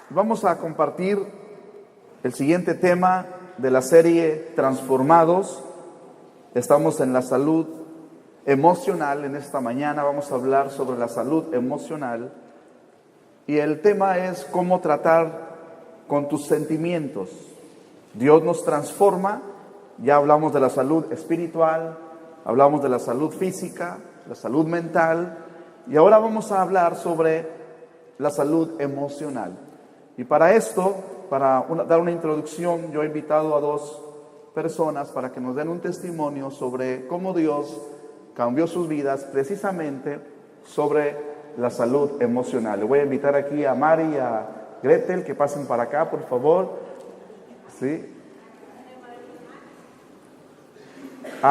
Vamos a compartir el siguiente tema de la serie Transformados. Estamos en la salud emocional. En esta mañana vamos a hablar sobre la salud emocional. Y el tema es cómo tratar con tus sentimientos. Dios nos transforma. Ya hablamos de la salud espiritual, hablamos de la salud física, la salud mental. Y ahora vamos a hablar sobre la salud emocional. Y para esto, dar una introducción, yo he invitado a dos personas para que nos den un testimonio sobre cómo Dios cambió sus vidas precisamente sobre la salud emocional. Le voy a invitar aquí a Mari y a Gretel que pasen para acá, por favor. ¿Sí?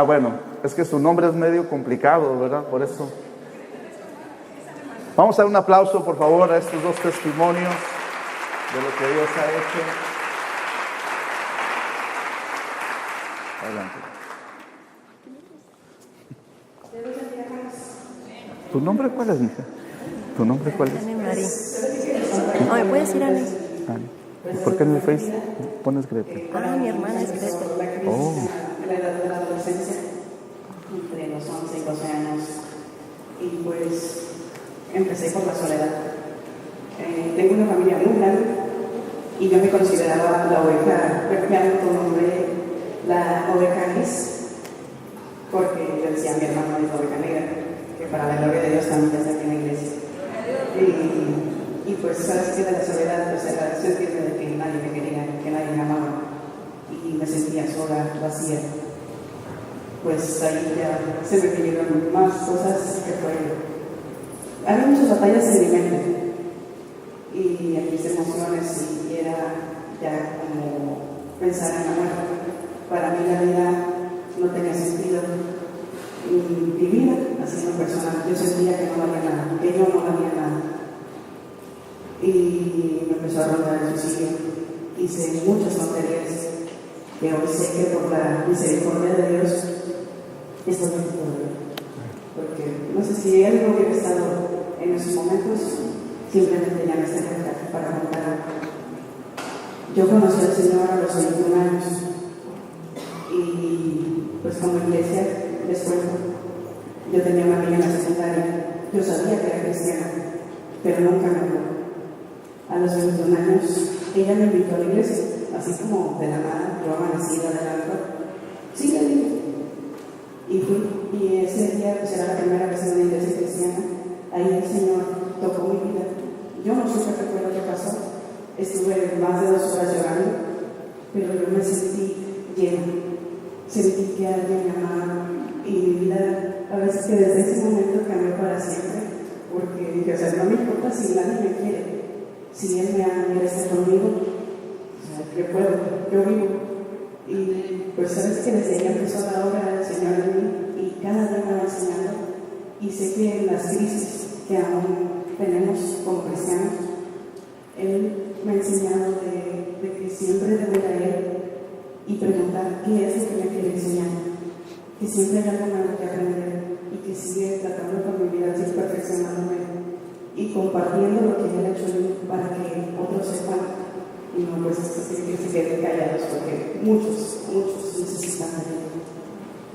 Bueno, es que su nombre es medio complicado, ¿verdad? Por eso. Vamos a dar un aplauso, por favor, a estos dos testimonios de lo que Dios ha hecho. Adelante. ¿Tu nombre cuál es, mija? ¿Tu nombre cuál es? Ana María. No, ¿me puedes decir Ana? Ana. ¿Por qué en el Face pones Gretel? Mi hermana es Gretel. Oh. En la edad de la adolescencia, entre los 11 y 12 años, y pues empecé por la soledad. Tengo una familia muy grande y yo me consideraba la oveja, me autonombré la oveja gris, porque yo decía, mi hermano es la oveja negra, que para la gloria de Dios también está aquí en la iglesia. Y pues sabes que de la soledad, pues era sentirme de que nadie me quería, que nadie me amaba, y me sentía sola, vacía. Pues ahí ya se me vinieron más cosas que fue. Había muchas batallas en mi mente y en mis emociones, y era ya como pensar en la muerte. Para mí la vida no tenía sentido. Mi vida, así en persona, yo sentía que no valía nada, que yo no valía nada. Y me empezó a rondar el suicidio. Hice muchas tonterías que hoy sé que por la misericordia de Dios estoy aquí todavía. Porque no sé si él no hubiera estado en esos momentos, simplemente ya me estaría aquí para contar. Yo conocí al Señor a los 21 años y pues como iglesia les cuento, yo tenía una amiga en la secundaria, yo sabía que era cristiana, pero nunca me habló. A los 21 años ella me invitó a la iglesia, así como de la nada, yo amanecida de la alcohol. Sí, le dije. Y fui, y ese día pues era la primera vez en una iglesia cristiana. Ahí el Señor tocó mi vida. Yo no supe qué fue lo que pasó. Estuve más de 2 horas llorando, pero yo me sentí llena. Sentí que alguien me amaba, y mi vida, a veces que desde ese momento cambió para siempre, porque dije, o sea, no me importa si nadie me quiere, si Él me ama y Él está conmigo, o sea, yo puedo, yo vivo. Y pues sabes que desde ella empezó la obra del Señor en mí, y cada día me va enseñando, y sé que en las crisis que aún tenemos como cristianos, Él me ha enseñado de que siempre debo ir a Él y preguntar qué es lo que me quiere enseñar, que siempre hay algo nuevo que aprender, y que sigue tratando con mi vida, sigue perfeccionándome y compartiendo lo que Él ha hecho en mí para que otros sepan, y no pues que se queden callados, porque muchos necesitan ayuda.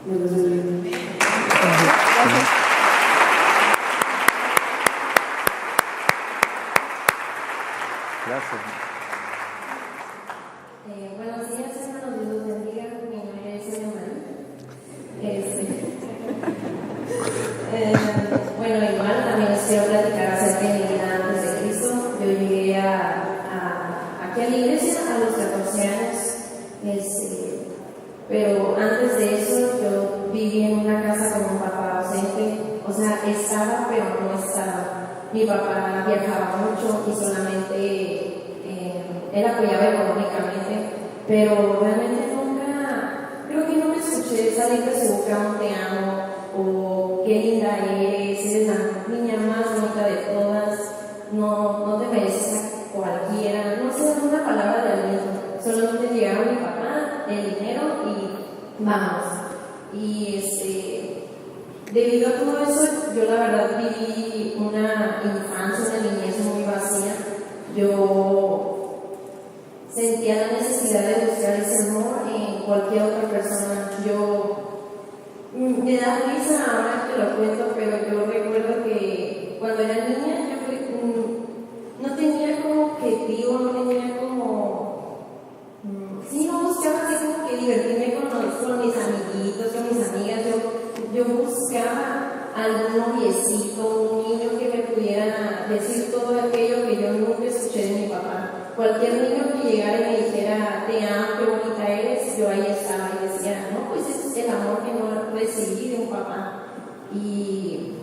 Dios los bendiga. Gracias. Buenos días, hermanos. Dios los bendiga. Mi nombre es Ana María. Bueno, igual también les quiero platicar acerca de mi vida antes de Cristo. Yo llegué aquí a la iglesia a los 14 años, pero antes de eso yo viví en una casa con un papá ausente, o sea, estaba pero no estaba. Mi papá viajaba mucho y solamente él apoyaba económicamente, pero realmente creo que no me escuché salir de su boca un te amo, o qué linda eres la niña más bonita de todas, no te mereces a cualquiera, no sé, una palabra de aliento. Solamente llegaba mi papá, el dinero y vamos. Y debido a todo eso, yo la verdad viví una infancia, una niñez muy vacía. Yo sentía la necesidad de buscar ese amor en cualquier otra persona. Me da risa ahora que lo cuento, pero yo recuerdo que cuando era niña no tenía como objetivo, no tenía como... Sí, no buscaba así como que divertirme con mis amiguitos, con mis amigas. Yo buscaba algún noviecito, un niño que me pudiera decir todo aquello que yo nunca escuché de mi papá. Cualquier niño que llegara y me dijera, te amo, qué bonita eres, yo ahí estaba y decía, no, pues ese es el amor que no recibí de un papá. Y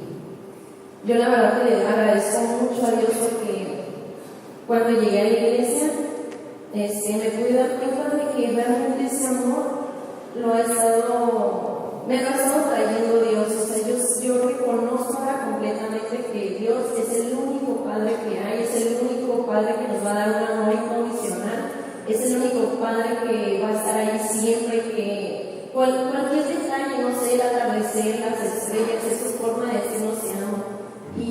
yo la verdad que le agradezco mucho a Dios porque cuando llegué a la iglesia, me pude dar cuenta de que realmente ese amor me lo ha estado trayendo Dios. O sea, yo reconozco ahora completamente que Dios es el único Padre que hay, es el único Padre que nos va a dar un amor incondicional, es el único Padre que va a estar ahí siempre, que cualquier detalle, no sé, el atardecer, las estrellas, eso es forma de decirnos te amo. Y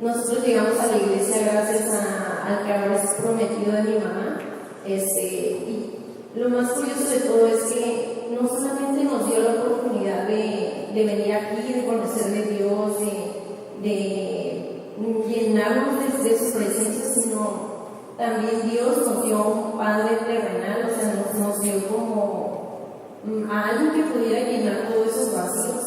nosotros llegamos a la iglesia gracias al que ahora es prometido de mi mamá. Y lo más curioso de todo es que no solamente nos dio la oportunidad de venir aquí, de conocer de Dios, de llenarnos de su presencia, sino también Dios nos dio un Padre terrenal, o sea, nos dio como a alguien que pudiera llenar todos esos vacíos.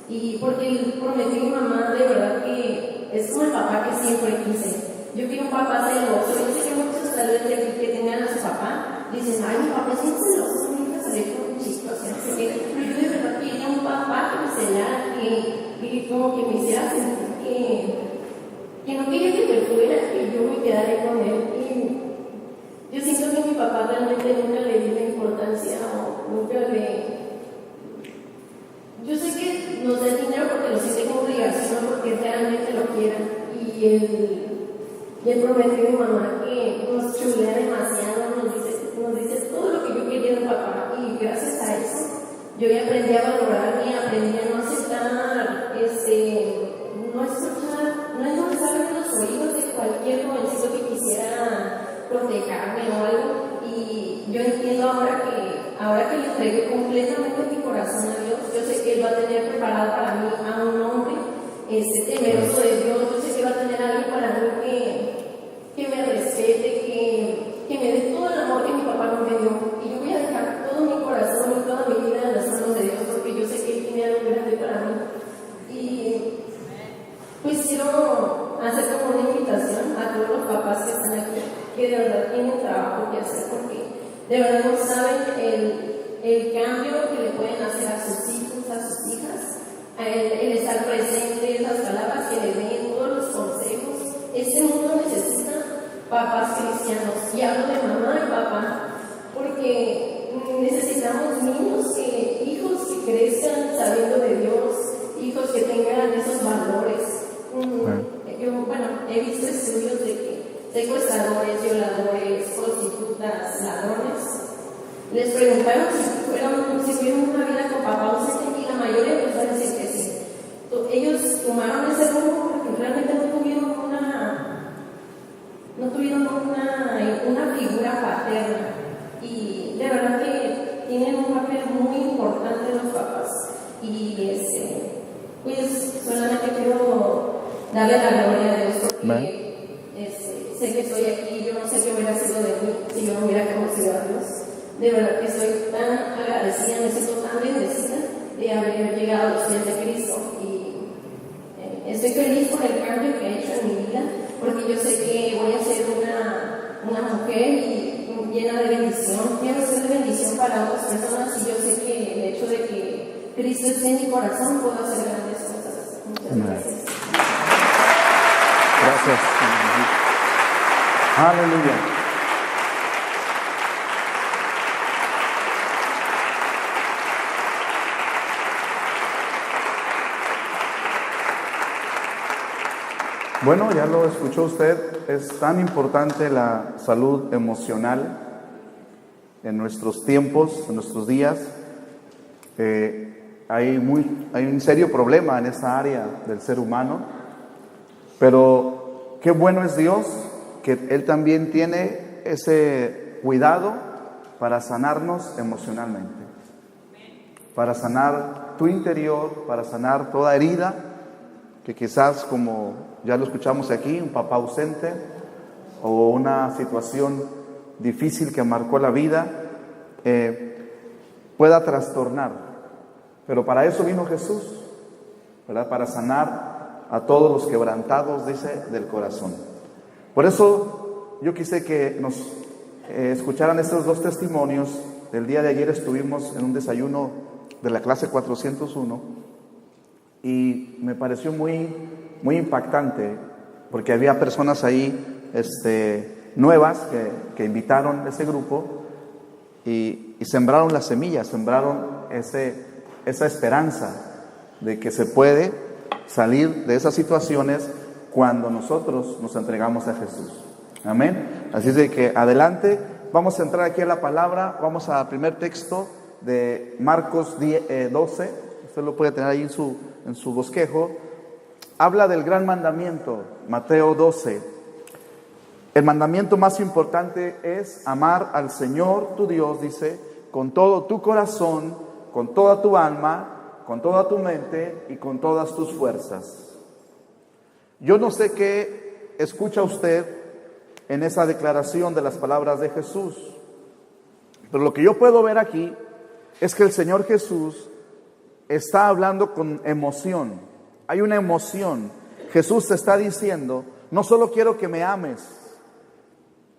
Y porque él prometió a mi mamá, de verdad que es como el papá que siempre quise. Yo quiero un papá celoso. Yo sé que muchos tal vez de aquí que tengan a su papá dicen, ay, mi papá es bien celoso, mi hija salió con un chico, o sea, no sé qué. Pero yo de verdad quería un papá que me celara, que como que me hiciera sentir que no quería que me fuera, que yo me quedara con él. Y yo siento que mi papá realmente nunca le dio la importancia o nunca le... Yo sé que nos da el dinero porque lo siente como obligación, porque realmente lo quieran. Y él prometió a mi mamá que nos chulea demasiado, nos dice todo lo que yo quería de papá. Y gracias a eso, yo ya aprendí a valorarme, aprendí a no aceptar, no escuchar, no estar en los oídos de cualquier jovencito que quisiera protegerme o algo. Y yo entiendo ahora que le entregué completamente mi corazón a Dios, yo sé que Él va a tener preparado para mí a un hombre temeroso de Dios. Yo sé que va a tener a alguien para mí que me respete, que me dé todo el amor que mi papá no me dio. Y yo voy a dejar todo mi corazón y toda mi vida en las manos de Dios, porque yo sé que Él tiene algo grande para mí. Y pues quiero hacer como una invitación a todos los papás que están aquí, que de verdad tienen trabajo que hacer, porque de verdad no saben el cambio que le pueden hacer a sus hijos, a sus hijas, el estar presente, las palabras que le den, todos los consejos. Este mundo necesita papás cristianos, y hablo de mamá y papá, porque necesitamos hijos que crezcan sabiendo de Dios, hijos que tengan esos valores. Yo, he visto estudios de que secuestradores, violadores, prostitutas, ladrones, les preguntaron si tuvieron una vida con papá ausente, y la mayoría de ellos dicen que sí. Ellos tomaron ese rumbo porque realmente no tuvieron una figura paterna, y de verdad que tienen un papel muy importante los papás. Y pues solamente quiero darle la gloria a Dios porque sé que estoy aquí. Yo no sé qué hubiera sido de mí si yo no hubiera conocido a Dios. De verdad que estoy tan agradecida, me siento tan bendecida de haber llegado a los pies de Cristo, y estoy feliz por el cambio que ha hecho en mi vida, porque yo sé que voy a ser una mujer llena de bendición. Quiero ser de bendición para otras personas, y yo sé que el hecho de que Cristo esté en mi corazón puedo hacer grandes cosas. Muchas gracias. Gracias. Aleluya. Bueno, ya lo escuchó usted, es tan importante la salud emocional en nuestros tiempos, en nuestros días. Hay un serio problema en esa área del ser humano, pero qué bueno es Dios, que Él también tiene ese cuidado para sanarnos emocionalmente, para sanar tu interior, para sanar toda herida que quizás, como ya lo escuchamos aquí, un papá ausente o una situación difícil que marcó la vida, pueda trastornar. Pero para eso vino Jesús, ¿verdad? Para sanar a todos los quebrantados, dice, del corazón. Por eso yo quise que nos escucharan estos dos testimonios. El día de ayer estuvimos en un desayuno de la clase 401 y me pareció muy impactante, porque había personas ahí nuevas que invitaron a ese grupo y sembraron las semillas, sembraron esa esperanza de que se puede salir de esas situaciones cuando nosotros nos entregamos a Jesús. Amén. Así es de que adelante, vamos a entrar aquí a la palabra. Vamos al primer texto de Marcos 12. Usted lo puede tener ahí en su bosquejo. Habla del gran mandamiento, Mateo 12. El mandamiento más importante es amar al Señor tu Dios, dice, con todo tu corazón, con toda tu alma, con toda tu mente y con todas tus fuerzas. Yo no sé qué escucha usted en esa declaración de las palabras de Jesús, pero lo que yo puedo ver aquí es que el Señor Jesús está hablando con emoción. Hay una emoción. Jesús te está diciendo, no solo quiero que me ames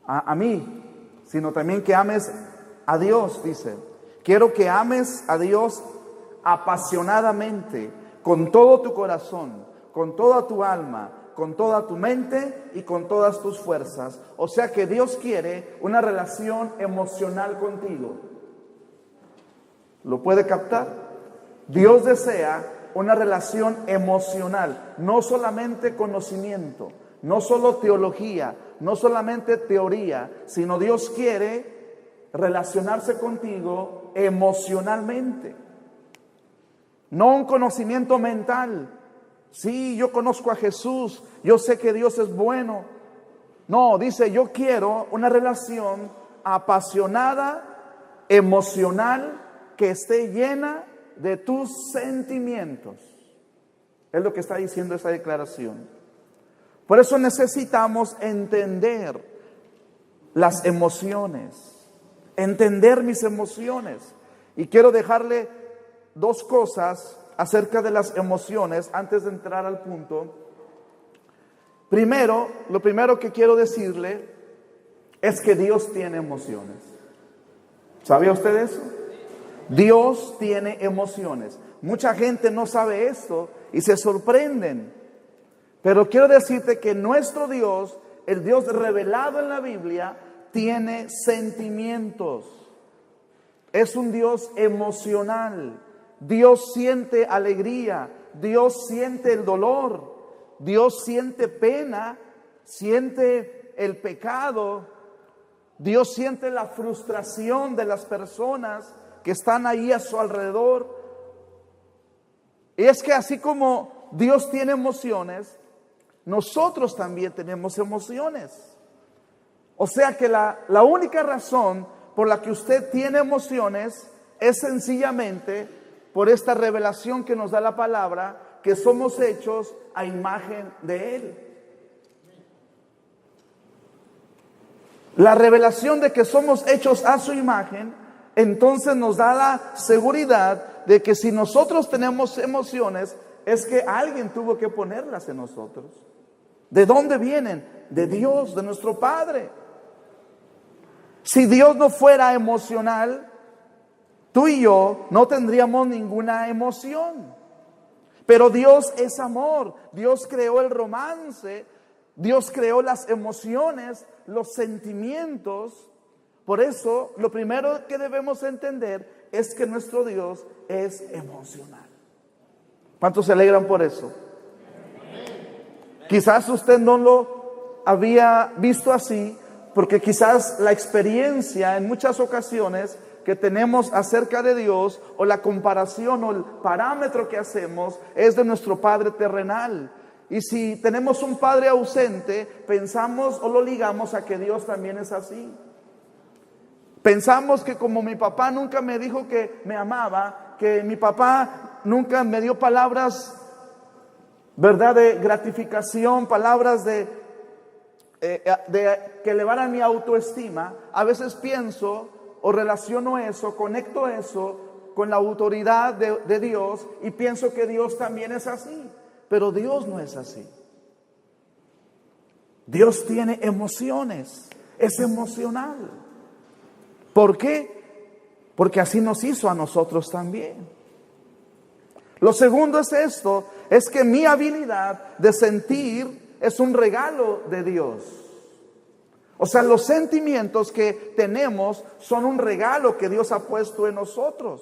a mí, sino también que ames a Dios, dice. Quiero que ames a Dios apasionadamente, con todo tu corazón, con toda tu alma, con toda tu mente y con todas tus fuerzas. O sea que Dios quiere una relación emocional contigo. ¿Lo puede captar? Dios desea una relación emocional, no solamente conocimiento, no solo teología, no solamente teoría, sino Dios quiere relacionarse contigo emocionalmente. No un conocimiento mental. Sí, yo conozco a Jesús, yo sé que Dios es bueno. No, dice, yo quiero una relación apasionada, emocional, que esté llena de tus sentimientos. Es lo que está diciendo esa declaración. Por eso necesitamos entender las emociones, entender mis emociones. Y quiero dejarle dos cosas acerca de las emociones antes de entrar al punto. Primero, lo primero que quiero decirle es que Dios tiene emociones. ¿Sabía usted eso? Dios tiene emociones. Mucha gente no sabe esto y se sorprenden. Pero quiero decirte que nuestro Dios, el Dios revelado en la Biblia, tiene sentimientos. Es un Dios emocional. Dios siente alegría, Dios siente el dolor, Dios siente pena, siente el pecado, Dios siente la frustración de las personas que están ahí a su alrededor. Y es que así como Dios tiene emociones, nosotros también tenemos emociones. O sea que la única razón por la que usted tiene emociones es sencillamente por esta revelación que nos da la palabra, que somos hechos a imagen de Él. La revelación de que somos hechos a su imagen, entonces nos da la seguridad de que si nosotros tenemos emociones, es que alguien tuvo que ponerlas en nosotros. ¿De dónde vienen? De Dios, de nuestro Padre. Si Dios no fuera emocional, tú y yo no tendríamos ninguna emoción. Pero Dios es amor. Dios creó el romance. Dios creó las emociones, los sentimientos. Por eso, lo primero que debemos entender es que nuestro Dios es emocional. ¿Cuántos se alegran por eso? Quizás usted no lo había visto así, porque quizás la experiencia en muchas ocasiones que tenemos acerca de Dios, o la comparación o el parámetro que hacemos es de nuestro Padre terrenal. Y si tenemos un padre ausente, pensamos o lo ligamos a que Dios también es así. Pensamos que como mi papá nunca me dijo que me amaba, que mi papá nunca me dio palabras, ¿verdad?, de gratificación, palabras de que elevaran mi autoestima, a veces pienso o relaciono eso, conecto eso con la autoridad de Dios y pienso que Dios también es así. Pero Dios no es así. Dios tiene emociones, es emocional. ¿Por qué? Porque así nos hizo a nosotros también. Lo segundo es esto, es que mi habilidad de sentir es un regalo de Dios. O sea, los sentimientos que tenemos son un regalo que Dios ha puesto en nosotros.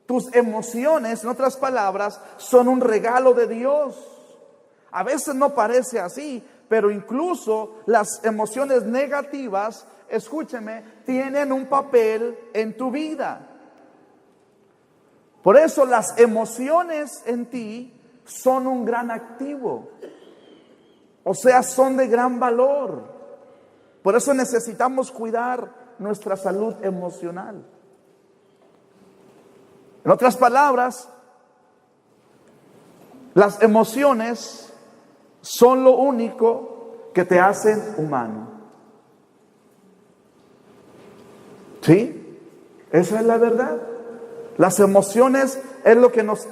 Tus emociones, en otras palabras, son un regalo de Dios. A veces no parece así, pero incluso las emociones negativas, escúcheme, tienen un papel en tu vida. Por eso las emociones en ti son un gran activo. O sea, son de gran valor. Por eso necesitamos cuidar nuestra salud emocional. En otras palabras, las emociones son lo único que te hacen humano. ¿Sí? Esa es la verdad. Las emociones es lo que nos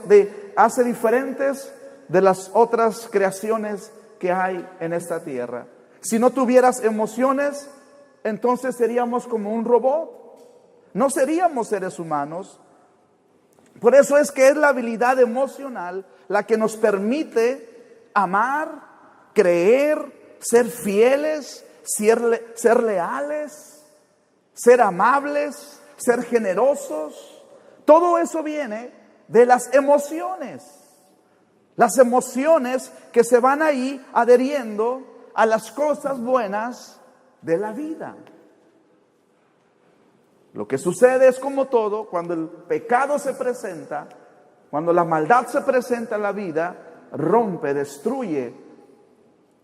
hace diferentes de las otras creaciones que hay en esta tierra. Si no tuvieras emociones, entonces seríamos como un robot. No seríamos seres humanos. Por eso es que es la habilidad emocional la que nos permite amar, creer, ser fieles, ser leales, ser amables, ser generosos. Todo eso viene de las emociones. Las emociones que se van ahí adheriendo a las cosas buenas de la vida. Lo que sucede es como todo, cuando el pecado se presenta, cuando la maldad se presenta en la vida, rompe, destruye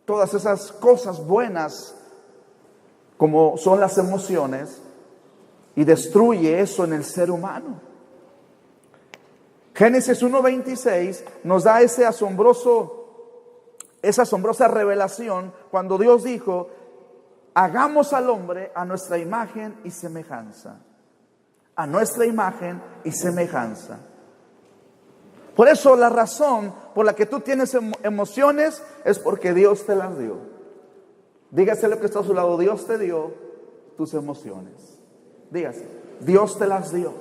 todas esas cosas buenas como son las emociones y destruye eso en el ser humano. Génesis 1:26 nos da esa asombrosa revelación cuando Dios dijo: hagamos al hombre a nuestra imagen y semejanza. A nuestra imagen y semejanza. Por eso la razón por la que tú tienes emociones es porque Dios te las dio. Dígase lo que está a su lado: Dios te dio tus emociones. Dígase: Dios te las dio.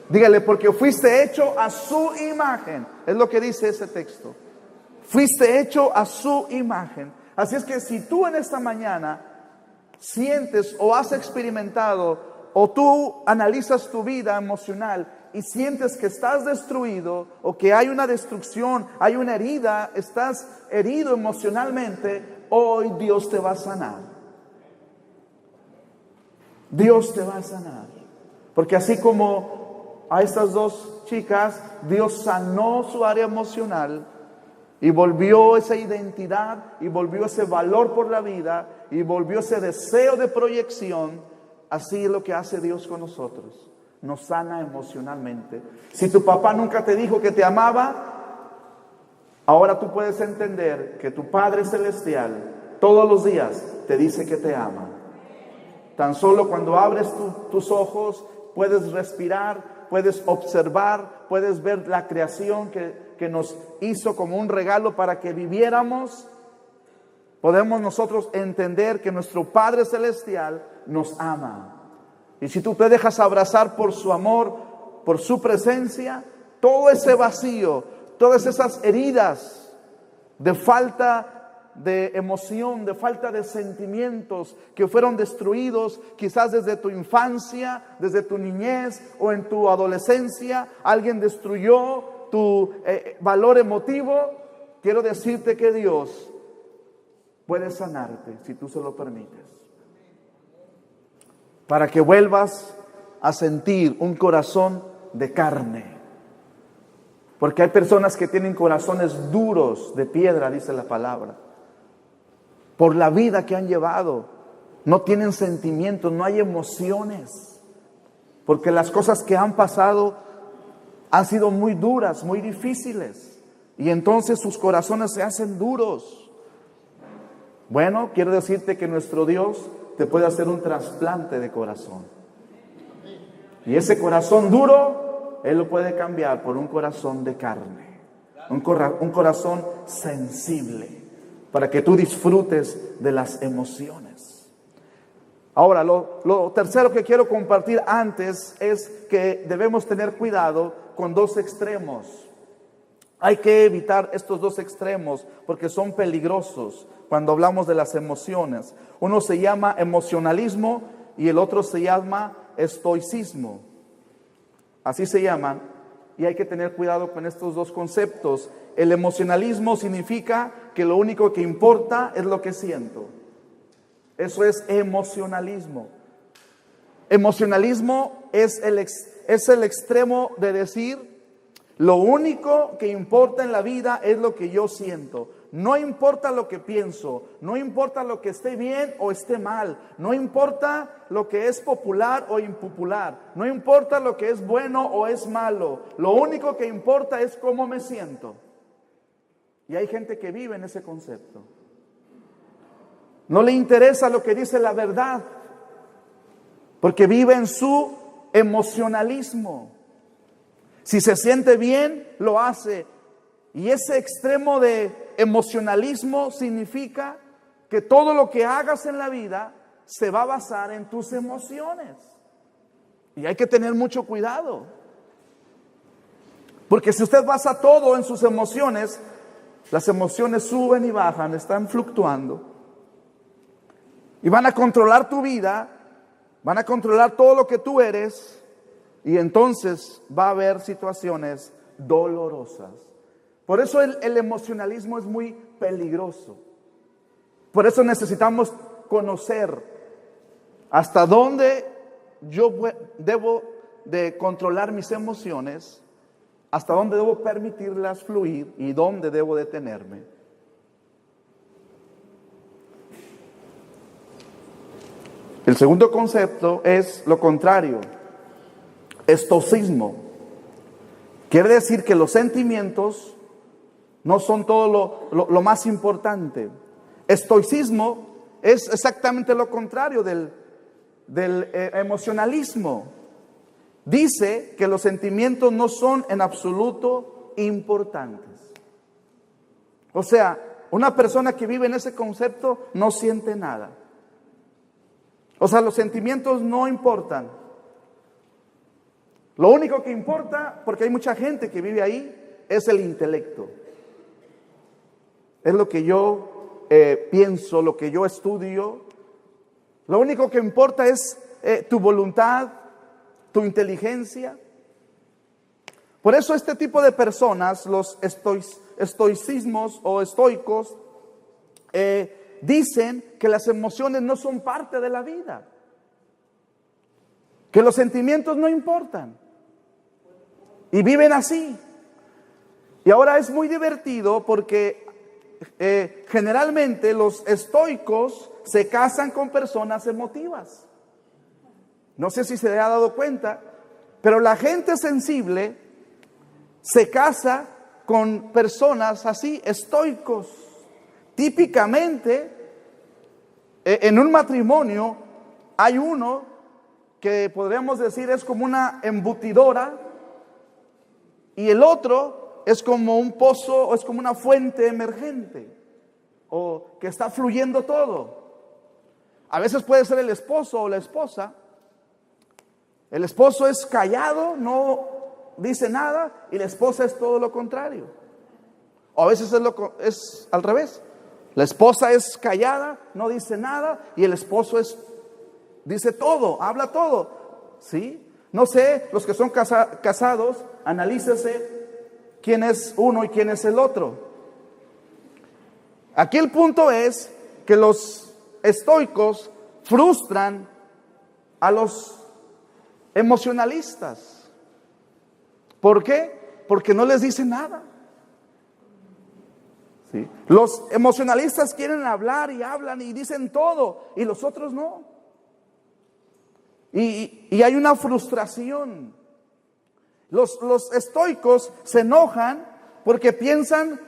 Dígale: porque fuiste hecho a su imagen. Es lo que dice ese texto. Fuiste hecho a su imagen. Así es que si tú en esta mañana sientes o has experimentado o tú analizas tu vida emocional y sientes que estás destruido o que hay una destrucción, hay una herida, estás herido emocionalmente, hoy Dios te va a sanar. Dios te va a sanar. Porque así como a estas dos chicas, Dios sanó su área emocional y volvió esa identidad y volvió ese valor por la vida y volvió ese deseo de proyección. Así es lo que hace Dios con nosotros. Nos sana emocionalmente. Si tu papá nunca te dijo que te amaba, ahora tú puedes entender que tu Padre Celestial todos los días te dice que te ama. Tan solo cuando abres tus ojos, puedes respirar, puedes observar, puedes ver la creación que nos hizo como un regalo para que viviéramos. Podemos nosotros entender que nuestro Padre Celestial nos ama. Y si tú te dejas abrazar por su amor, por su presencia, todo ese vacío, todas esas heridas de falta de emoción, de falta de sentimientos que fueron destruidos quizás desde tu infancia, desde tu niñez o en tu adolescencia, alguien destruyó tu valor emotivo, quiero decirte que Dios puede sanarte si tú se lo permites. Para que vuelvas a sentir un corazón de carne. Porque hay personas que tienen corazones duros de piedra, dice la palabra. Por la vida que han llevado. No tienen sentimientos, no hay emociones. Porque las cosas que han pasado han sido muy duras, muy difíciles. Y entonces sus corazones se hacen duros. Bueno, quiero decirte que nuestro Dios te puede hacer un trasplante de corazón. Y ese corazón duro, Él lo puede cambiar por un corazón de carne. Un corazón sensible. Para que tú disfrutes de las emociones. Ahora, lo tercero que quiero compartir antes es que debemos tener cuidado con dos extremos. Hay que evitar estos dos extremos porque son peligrosos cuando hablamos de las emociones. Uno se llama emocionalismo y el otro se llama estoicismo. Así se llaman y hay que tener cuidado con estos dos conceptos. El emocionalismo significa que lo único que importa es lo que siento. Eso es emocionalismo. Emocionalismo es el extremo de decir, lo único que importa en la vida es lo que yo siento. No importa lo que pienso, no importa lo que esté bien o esté mal, no importa lo que es popular o impopular, no importa lo que es bueno o es malo. Lo único que importa es cómo me siento. Y hay gente que vive en ese concepto. No le interesa lo que dice la verdad, porque vive en su emocionalismo. Si se siente bien, lo hace. Y ese extremo de emocionalismo significa que todo lo que hagas en la vida se va a basar en tus emociones. Y hay que tener mucho cuidado. Porque si usted basa todo en sus emociones, las emociones suben y bajan, están fluctuando. Y van a controlar tu vida, van a controlar todo lo que tú eres. Y entonces va a haber situaciones dolorosas. Por eso el emocionalismo es muy peligroso. Por eso necesitamos conocer hasta dónde yo debo de controlar mis emociones, hasta dónde debo permitirlas fluir y dónde debo detenerme. El segundo concepto es lo contrario. Estoicismo. Quiere decir que los sentimientos no son todo lo más importante. Estoicismo es exactamente lo contrario del emocionalismo. Dice que los sentimientos no son en absoluto importantes. O sea, una persona que vive en ese concepto no siente nada. O sea, los sentimientos no importan. Lo único que importa, porque hay mucha gente que vive ahí, es el intelecto. Es lo que yo pienso, lo que yo estudio. Lo único que importa es tu voluntad, tu inteligencia. Por eso este tipo de personas, los estoicismos o estoicos, dicen que las emociones no son parte de la vida. Que los sentimientos no importan. Y viven así. Y ahora es muy divertido porque generalmente los estoicos se casan con personas emotivas. No sé si se le ha dado cuenta, pero la gente sensible se casa con personas así, estoicos. Típicamente, en un matrimonio hay uno que podríamos decir es como una embutidora y el otro es como un pozo o es como una fuente emergente o que está fluyendo todo. A veces puede ser el esposo o la esposa. El esposo es callado, no dice nada y la esposa es todo lo contrario. O a veces es al revés. La esposa es callada, no dice nada y el esposo dice todo, habla todo. ¿Sí? No sé, los que son casados, analícese quién es uno y quién es el otro. Aquí el punto es que los estoicos frustran a los emocionalistas. ¿Por qué? porque no les dice nada. ¿Sí? Los emocionalistas quieren hablar y hablan y dicen todo, y los otros no. Y hay una frustración. Los estoicos se enojan porque piensan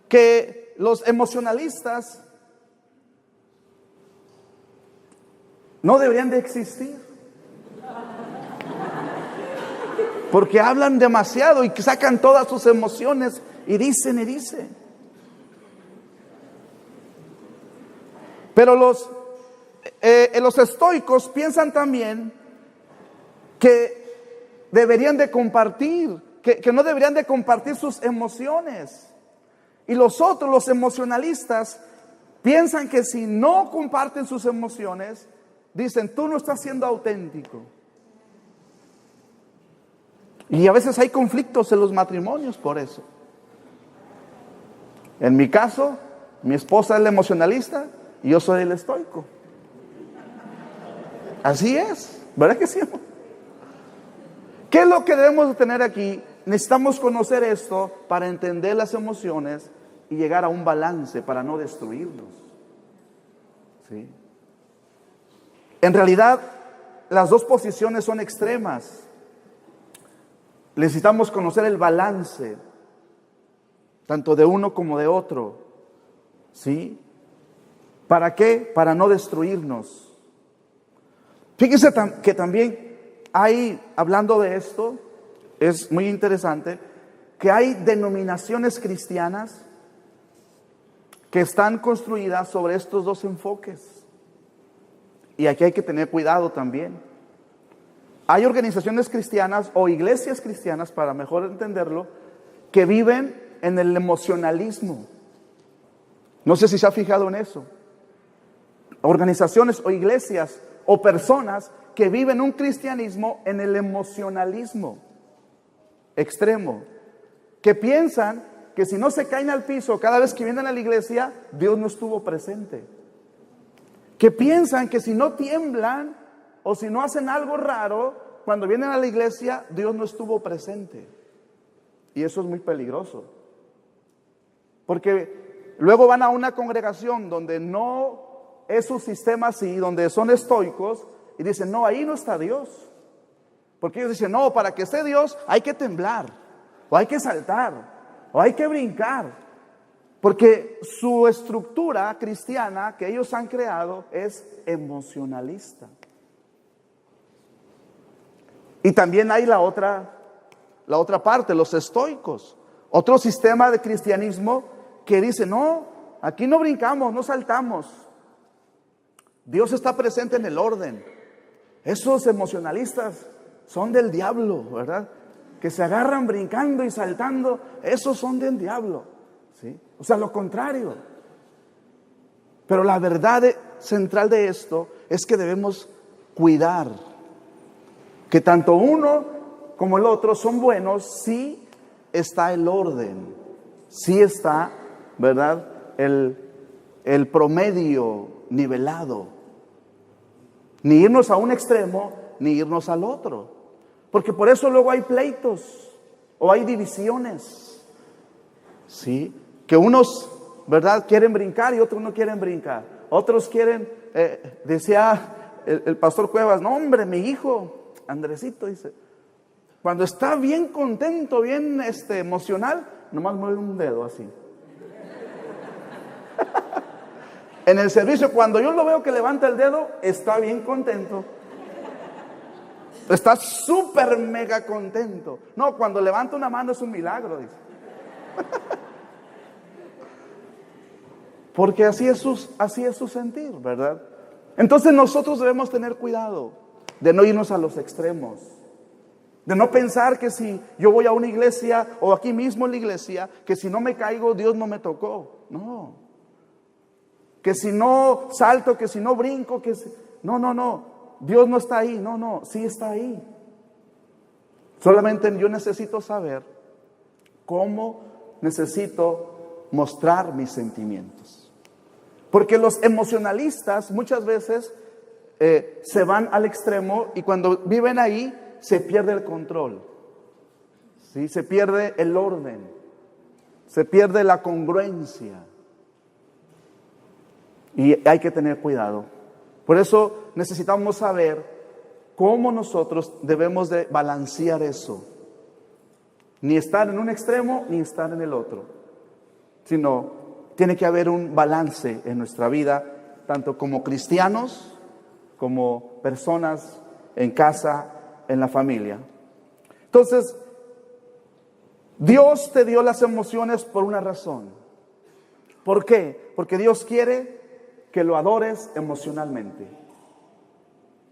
que los emocionalistas no deberían de existir, porque hablan demasiado y sacan todas sus emociones y dicen y dicen. Pero los estoicos piensan también que deberían de compartir, que no deberían de compartir sus emociones. Y los otros, los emocionalistas, piensan que si no comparten sus emociones, dicen, tú no estás siendo auténtico. Y a veces hay conflictos en los matrimonios por eso. En mi caso, mi esposa es la emocionalista y yo soy el estoico. Así es, ¿verdad que sí? ¿Qué es lo que debemos de tener aquí? Necesitamos conocer esto para entender las emociones y llegar a un balance para no destruirnos. ¿Sí? En realidad, las dos posiciones son extremas. Necesitamos conocer el balance, tanto de uno como de otro. ¿Sí? ¿Para qué? Para no destruirnos. Fíjense que también hay, hablando de esto, es muy interesante, que hay denominaciones cristianas que están construidas sobre estos dos enfoques. Y aquí hay que tener cuidado también. Hay organizaciones cristianas o iglesias cristianas, para mejor entenderlo, que viven en el emocionalismo. No sé si se ha fijado en eso. Organizaciones o iglesias o personas que viven un cristianismo en el emocionalismo extremo, que piensan que si no se caen al piso cada vez que vienen a la iglesia, Dios no estuvo presente. Que piensan que si no tiemblan o si no hacen algo raro cuando vienen a la iglesia, Dios no estuvo presente. Y eso es muy peligroso, porque luego van a una congregación donde no es su sistema así, donde son estoicos, y dicen, no, ahí no está Dios. Porque ellos dicen, no, para que esté Dios hay que temblar, o hay que saltar, o hay que brincar. Porque su estructura cristiana que ellos han creado es emocionalista. Y también hay la otra parte, los estoicos. Otro sistema de cristianismo que dice, no, aquí no brincamos, no saltamos. Dios está presente en el orden. Esos emocionalistas son del diablo, ¿verdad? Que se agarran brincando y saltando, esos son del diablo, ¿sí? O sea, lo contrario. Pero la verdad central de esto es que debemos cuidar que tanto uno como el otro son buenos si está el orden, si está, ¿verdad?, el promedio nivelado. Ni irnos a un extremo, ni irnos al otro. Porque por eso luego hay pleitos o hay divisiones. ¿Sí? Que unos, ¿verdad?, quieren brincar y otros no quieren brincar. Otros quieren, decía el pastor Cuevas, no hombre, mi hijo, Andresito, dice, cuando está bien contento, bien emocional, nomás mueve un dedo así. En el servicio, cuando yo lo veo que levanta el dedo, está bien contento. Está súper mega contento. No, cuando levanta una mano es un milagro, dice. Porque así es su sentir, ¿verdad? Entonces nosotros debemos tener cuidado de no irnos a los extremos. De no pensar que si yo voy a una iglesia o aquí mismo en la iglesia, que si no me caigo, Dios no me tocó. No. Que si no salto, que si no brinco, que si... No. Dios no está ahí. No, sí está ahí. Solamente yo necesito saber cómo necesito mostrar mis sentimientos. Porque los emocionalistas muchas veces se van al extremo y cuando viven ahí se pierde el control. ¿sí? Se pierde el orden, se pierde la congruencia. Y hay que tener cuidado. Por eso necesitamos saber cómo nosotros debemos de balancear eso. Ni estar en un extremo, ni estar en el otro. Sino, tiene que haber un balance en nuestra vida, tanto como cristianos, como personas en casa, en la familia. Entonces, Dios te dio las emociones por una razón. ¿Por qué? Porque Dios quiere que lo adores emocionalmente.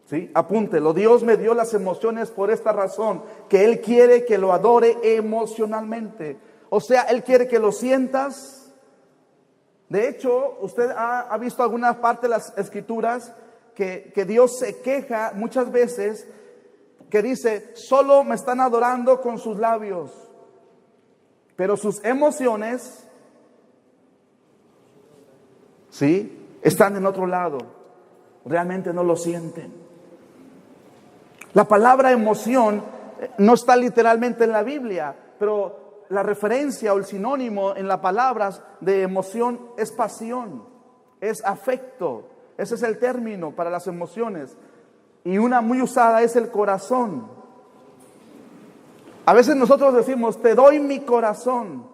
¿Sí? Apúntelo. Dios me dio las emociones por esta razón, que Él quiere que lo adore emocionalmente. O sea, Él quiere que lo sientas. De hecho, usted ha visto alguna parte de las Escrituras que Dios se queja muchas veces, que dice, solo me están adorando con sus labios, pero sus emociones, ¿sí?, están en otro lado. Realmente no lo sienten. La palabra emoción no está literalmente en la Biblia, pero la referencia o el sinónimo en las palabras de emoción es pasión, es afecto. Ese es el término para las emociones. Y una muy usada es el corazón. A veces nosotros decimos, te doy mi corazón.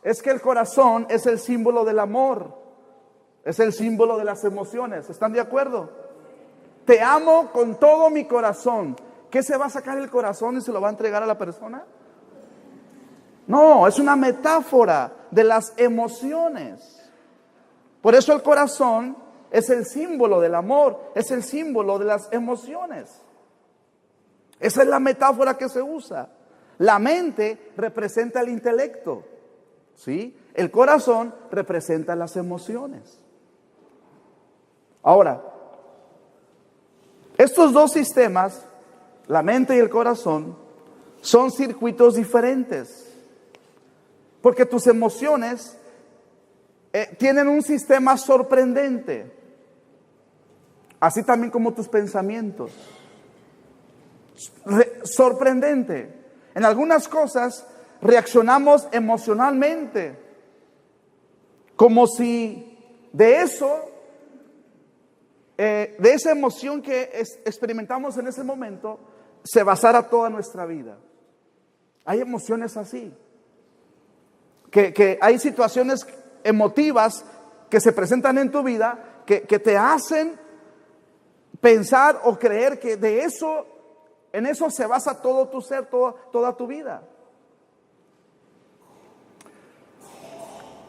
Es que el corazón es el símbolo del amor. Es el símbolo de las emociones. ¿Están de acuerdo? Te amo con todo mi corazón. ¿Qué se va a sacar el corazón y se lo va a entregar a la persona? No, es una metáfora de las emociones. Por eso el corazón es el símbolo del amor, es el símbolo de las emociones. Esa es la metáfora que se usa. La mente representa el intelecto, ¿sí? El corazón representa las emociones. Ahora, estos dos sistemas, la mente y el corazón, son circuitos diferentes. Porque tus emociones tienen un sistema sorprendente, así también como tus pensamientos. Sorprendente. En algunas cosas reaccionamos emocionalmente, como si de esa emoción que experimentamos en ese momento, se basara toda nuestra vida. Hay emociones así, que hay situaciones emotivas que se presentan en tu vida que te hacen pensar o creer que en eso se basa todo tu ser, toda tu vida.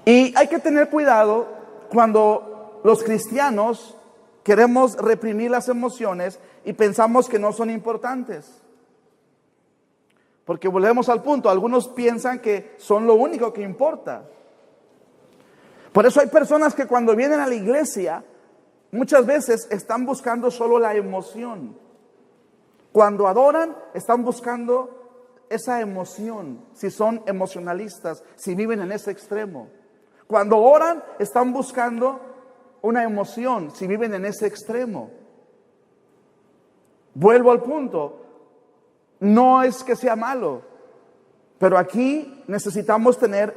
Y hay que tener cuidado cuando los cristianos queremos reprimir las emociones y pensamos que no son importantes. Porque volvemos al punto, algunos piensan que son lo único que importa. Por eso hay personas que cuando vienen a la iglesia, muchas veces están buscando solo la emoción. Cuando adoran, están buscando esa emoción, si son emocionalistas, si viven en ese extremo. Cuando oran, están buscando una emoción, si viven en ese extremo. Vuelvo al punto, no es que sea malo, pero aquí necesitamos tener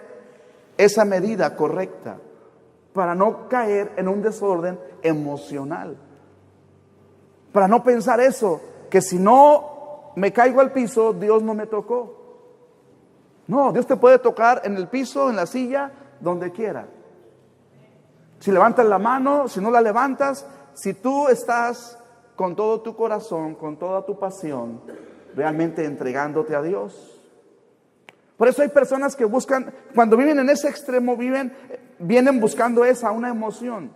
esa medida correcta para no caer en un desorden emocional. Para no pensar eso, que si no me caigo al piso, Dios no me tocó. No, Dios te puede tocar en el piso, en la silla, donde quiera. Si levantas la mano, si no la levantas, si tú estás con todo tu corazón, con toda tu pasión, realmente entregándote a Dios. Por eso hay personas que buscan, cuando viven en ese extremo, vienen buscando una emoción.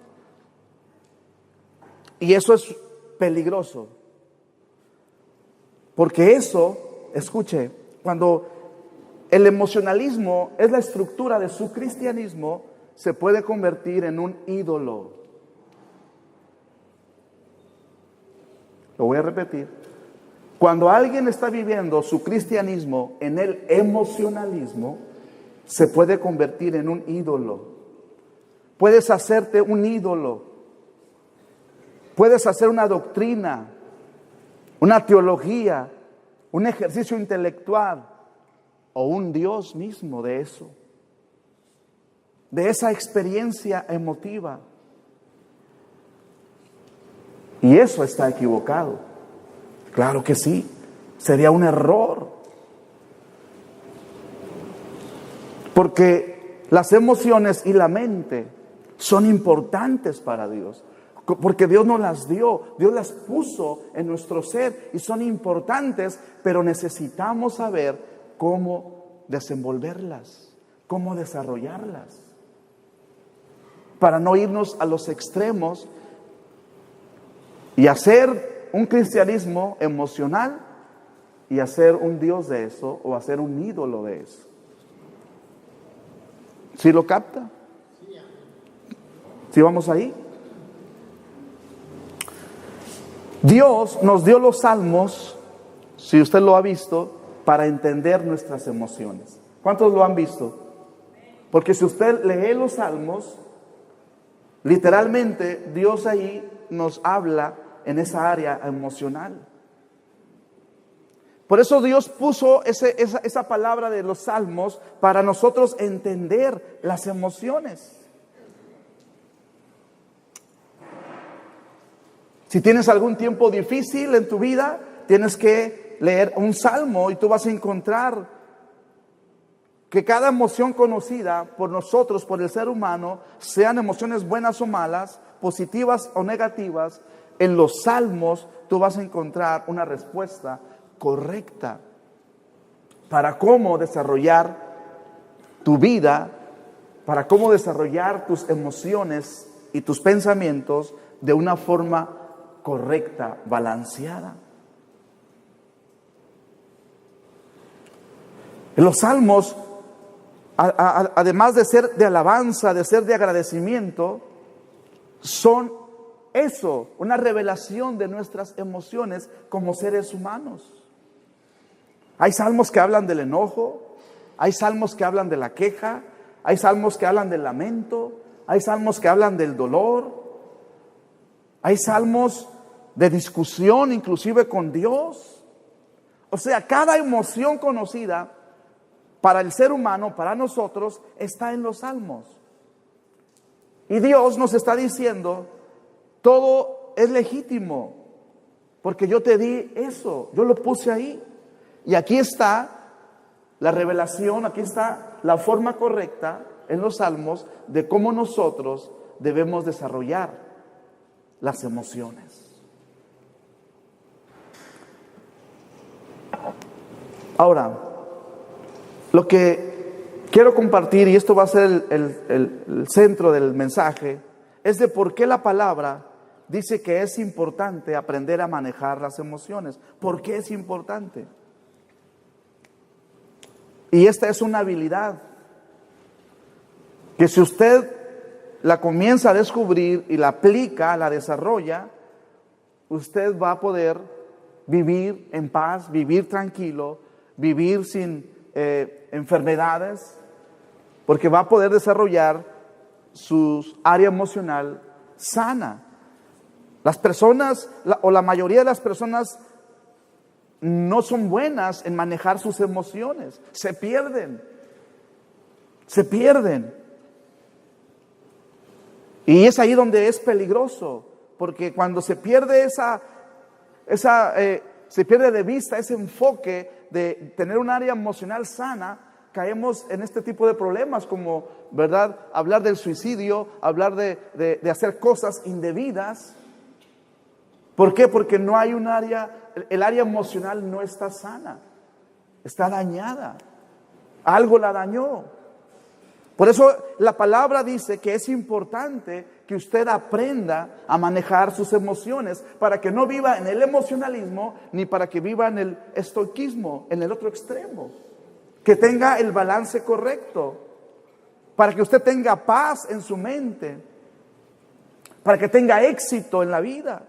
Y eso es peligroso. Porque eso, escuche, cuando el emocionalismo es la estructura de su cristianismo, se puede convertir en un ídolo. Lo voy a repetir. Cuando alguien está viviendo su cristianismo en el emocionalismo, se puede convertir en un ídolo. Puedes hacerte un ídolo. Puedes hacer una doctrina, una teología, un ejercicio intelectual, o un Dios mismo de eso, de esa experiencia emotiva. Y eso está equivocado. Claro que sí, sería un error. Porque las emociones y la mente son importantes para Dios. Porque Dios nos las dio, Dios las puso en nuestro ser y son importantes, pero necesitamos saber cómo desenvolverlas, cómo desarrollarlas, para no irnos a los extremos y hacer un cristianismo emocional y hacer un Dios de eso o hacer un ídolo de eso. ¿Sí lo capta? ¿Sí vamos ahí? Dios nos dio los salmos, si usted lo ha visto, para entender nuestras emociones. ¿Cuántos lo han visto? Porque si usted lee los salmos, literalmente Dios ahí nos habla en esa área emocional. Por eso Dios puso esa palabra de los salmos para nosotros entender las emociones. Si tienes algún tiempo difícil en tu vida, tienes que leer un salmo y tú vas a encontrar que cada emoción conocida por nosotros, por el ser humano, sean emociones buenas o malas, positivas o negativas, en los salmos tú vas a encontrar una respuesta correcta para cómo desarrollar tu vida, para cómo desarrollar tus emociones y tus pensamientos de una forma correcta, balanceada. Los salmos, además de ser de alabanza, de ser de agradecimiento, son eso, una revelación de nuestras emociones como seres humanos. Hay salmos que hablan del enojo, hay salmos que hablan de la queja, hay salmos que hablan del lamento, hay salmos que hablan del dolor, hay salmos de discusión inclusive con Dios. O sea, cada emoción conocida para el ser humano, para nosotros, está en los salmos. Y Dios nos está diciendo, todo es legítimo, porque yo te di eso, yo lo puse ahí. Y aquí está la revelación, aquí está la forma correcta en los salmos de cómo nosotros debemos desarrollar las emociones. Ahora, lo que quiero compartir, y esto va a ser el centro del mensaje, es de por qué la palabra dice que es importante aprender a manejar las emociones. ¿Por qué es importante? Y esta es una habilidad que si usted la comienza a descubrir y la aplica, la desarrolla, usted va a poder vivir en paz, vivir tranquilo, vivir sin enfermedades, porque va a poder desarrollar su área emocional sana. Las personas, o la mayoría de las personas, no son buenas en manejar sus emociones, se pierden. Y es ahí donde es peligroso, porque cuando se pierde se pierde de vista ese enfoque de tener un área emocional sana, caemos en este tipo de problemas como, ¿verdad?, hablar del suicidio, hablar de hacer cosas indebidas. ¿Por qué? Porque no hay un área, el área emocional no está sana, está dañada, algo la dañó. Por eso la palabra dice que es importante que usted aprenda a manejar sus emociones para que no viva en el emocionalismo ni para que viva en el estoicismo, en el otro extremo. Que tenga el balance correcto, para que usted tenga paz en su mente, para que tenga éxito en la vida.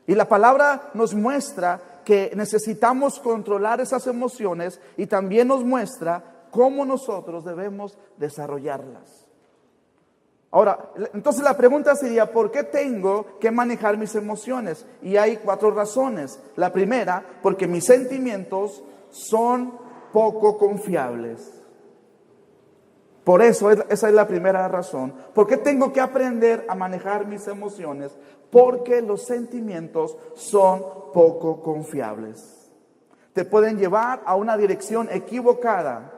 Y la palabra nos muestra que necesitamos controlar esas emociones y también nos muestra cómo nosotros debemos desarrollarlas. Ahora, entonces la pregunta sería, ¿por qué tengo que manejar mis emociones? Y hay 4 razones. La primera, porque mis sentimientos son poco confiables. Por eso, esa es la primera razón. ¿Por qué tengo que aprender a manejar mis emociones? Porque los sentimientos son poco confiables. Te pueden llevar a una dirección equivocada.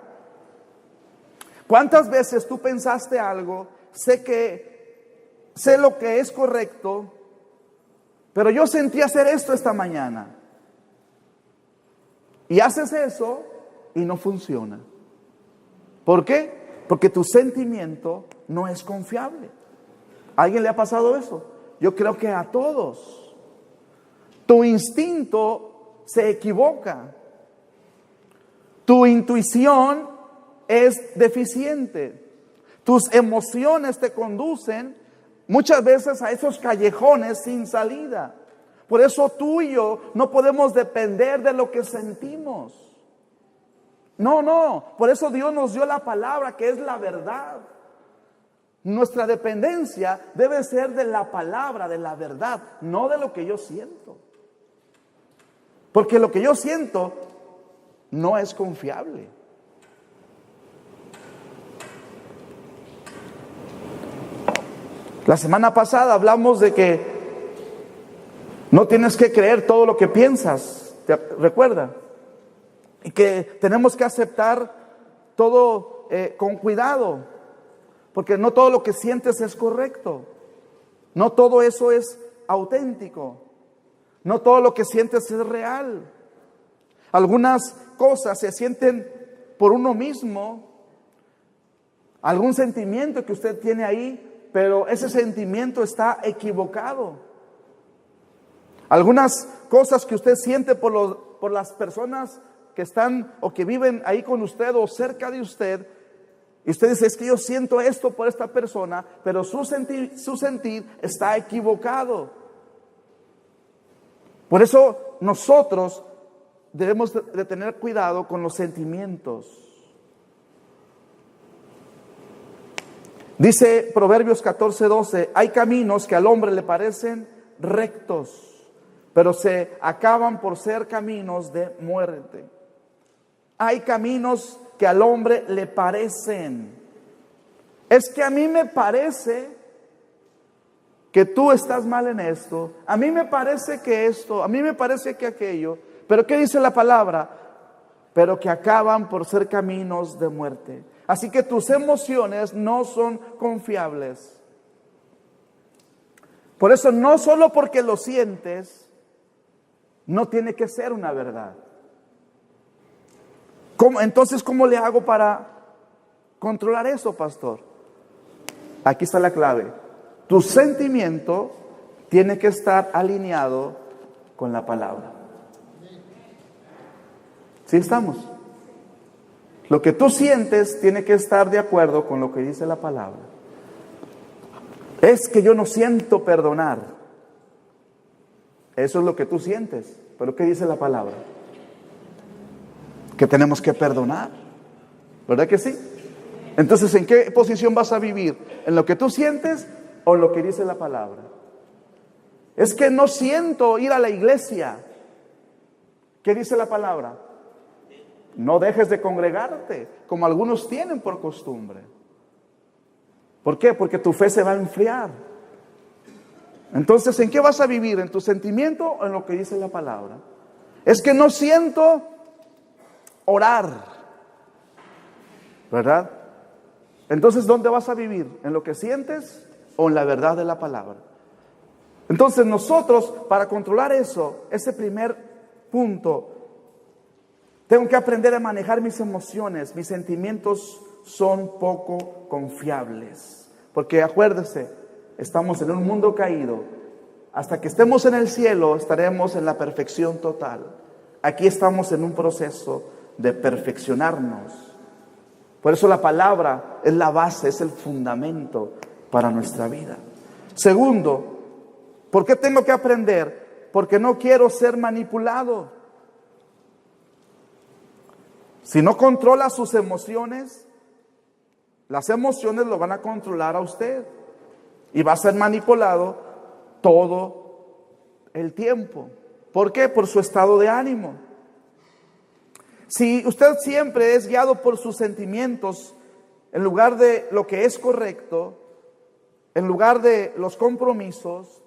¿Cuántas veces tú pensaste algo? Sé lo que es correcto, pero yo sentí hacer esto esta mañana. Y haces eso y no funciona. ¿Por qué? Porque tu sentimiento no es confiable. ¿A alguien le ha pasado eso? Yo creo que a todos. Tu instinto se equivoca. Tu intuición es deficiente. Tus emociones te conducen muchas veces a esos callejones sin salida. Por eso tú y yo no podemos depender de lo que sentimos. No. Por eso Dios nos dio la palabra, que es la verdad. Nuestra dependencia debe ser de la palabra, de la verdad, no de lo que yo siento. Porque lo que yo siento no es confiable. La semana pasada hablamos de que no tienes que creer todo lo que piensas, ¿te recuerda? Y que tenemos que aceptar todo con cuidado, porque no todo lo que sientes es correcto. No todo eso es auténtico. No todo lo que sientes es real. Algunas cosas se sienten por uno mismo, algún sentimiento que usted tiene ahí, pero ese sentimiento está equivocado. Algunas cosas que usted siente por las personas que están o que viven ahí con usted o cerca de usted, y usted dice, es que yo siento esto por esta persona, pero su sentir está equivocado. Por eso nosotros debemos de tener cuidado con los sentimientos. Dice Proverbios 14:12, hay caminos que al hombre le parecen rectos, pero se acaban por ser caminos de muerte. Hay caminos que al hombre le parecen. Es que a mí me parece que tú estás mal en esto, a mí me parece que esto, a mí me parece que aquello. Pero ¿qué dice la palabra? Pero que acaban por ser caminos de muerte. Así que tus emociones no son confiables. Por eso, no solo porque lo sientes, no tiene que ser una verdad. Entonces, ¿cómo le hago para controlar eso, pastor? Aquí está la clave. Tu sentimiento tiene que estar alineado con la palabra. ¿Sí estamos? Lo que tú sientes tiene que estar de acuerdo con lo que dice la palabra. Es que yo no siento perdonar. Eso es lo que tú sientes. Pero ¿qué dice la palabra? Que tenemos que perdonar. ¿Verdad que sí? Entonces, ¿en qué posición vas a vivir? ¿En lo que tú sientes o en lo que dice la palabra? Es que no siento ir a la iglesia. ¿Qué dice la palabra? No dejes de congregarte, como algunos tienen por costumbre. ¿Por qué? Porque tu fe se va a enfriar. Entonces, ¿en qué vas a vivir? ¿En tu sentimiento o en lo que dice la palabra? Es que no siento orar, ¿verdad? Entonces, ¿dónde vas a vivir? ¿En lo que sientes o en la verdad de la palabra? Entonces, nosotros, para controlar eso, ese primer punto, tengo que aprender a manejar mis emociones. Mis sentimientos son poco confiables. Porque acuérdese, estamos en un mundo caído. Hasta que estemos en el cielo, estaremos en la perfección total. Aquí estamos en un proceso de perfeccionarnos. Por eso la palabra es la base, es el fundamento para nuestra vida. Segundo, ¿por qué tengo que aprender? Porque no quiero ser manipulado. Si no controla sus emociones, las emociones lo van a controlar a usted. Y va a ser manipulado todo el tiempo. ¿Por qué? Por su estado de ánimo. Si usted siempre es guiado por sus sentimientos en lugar de lo que es correcto, en lugar de los compromisos,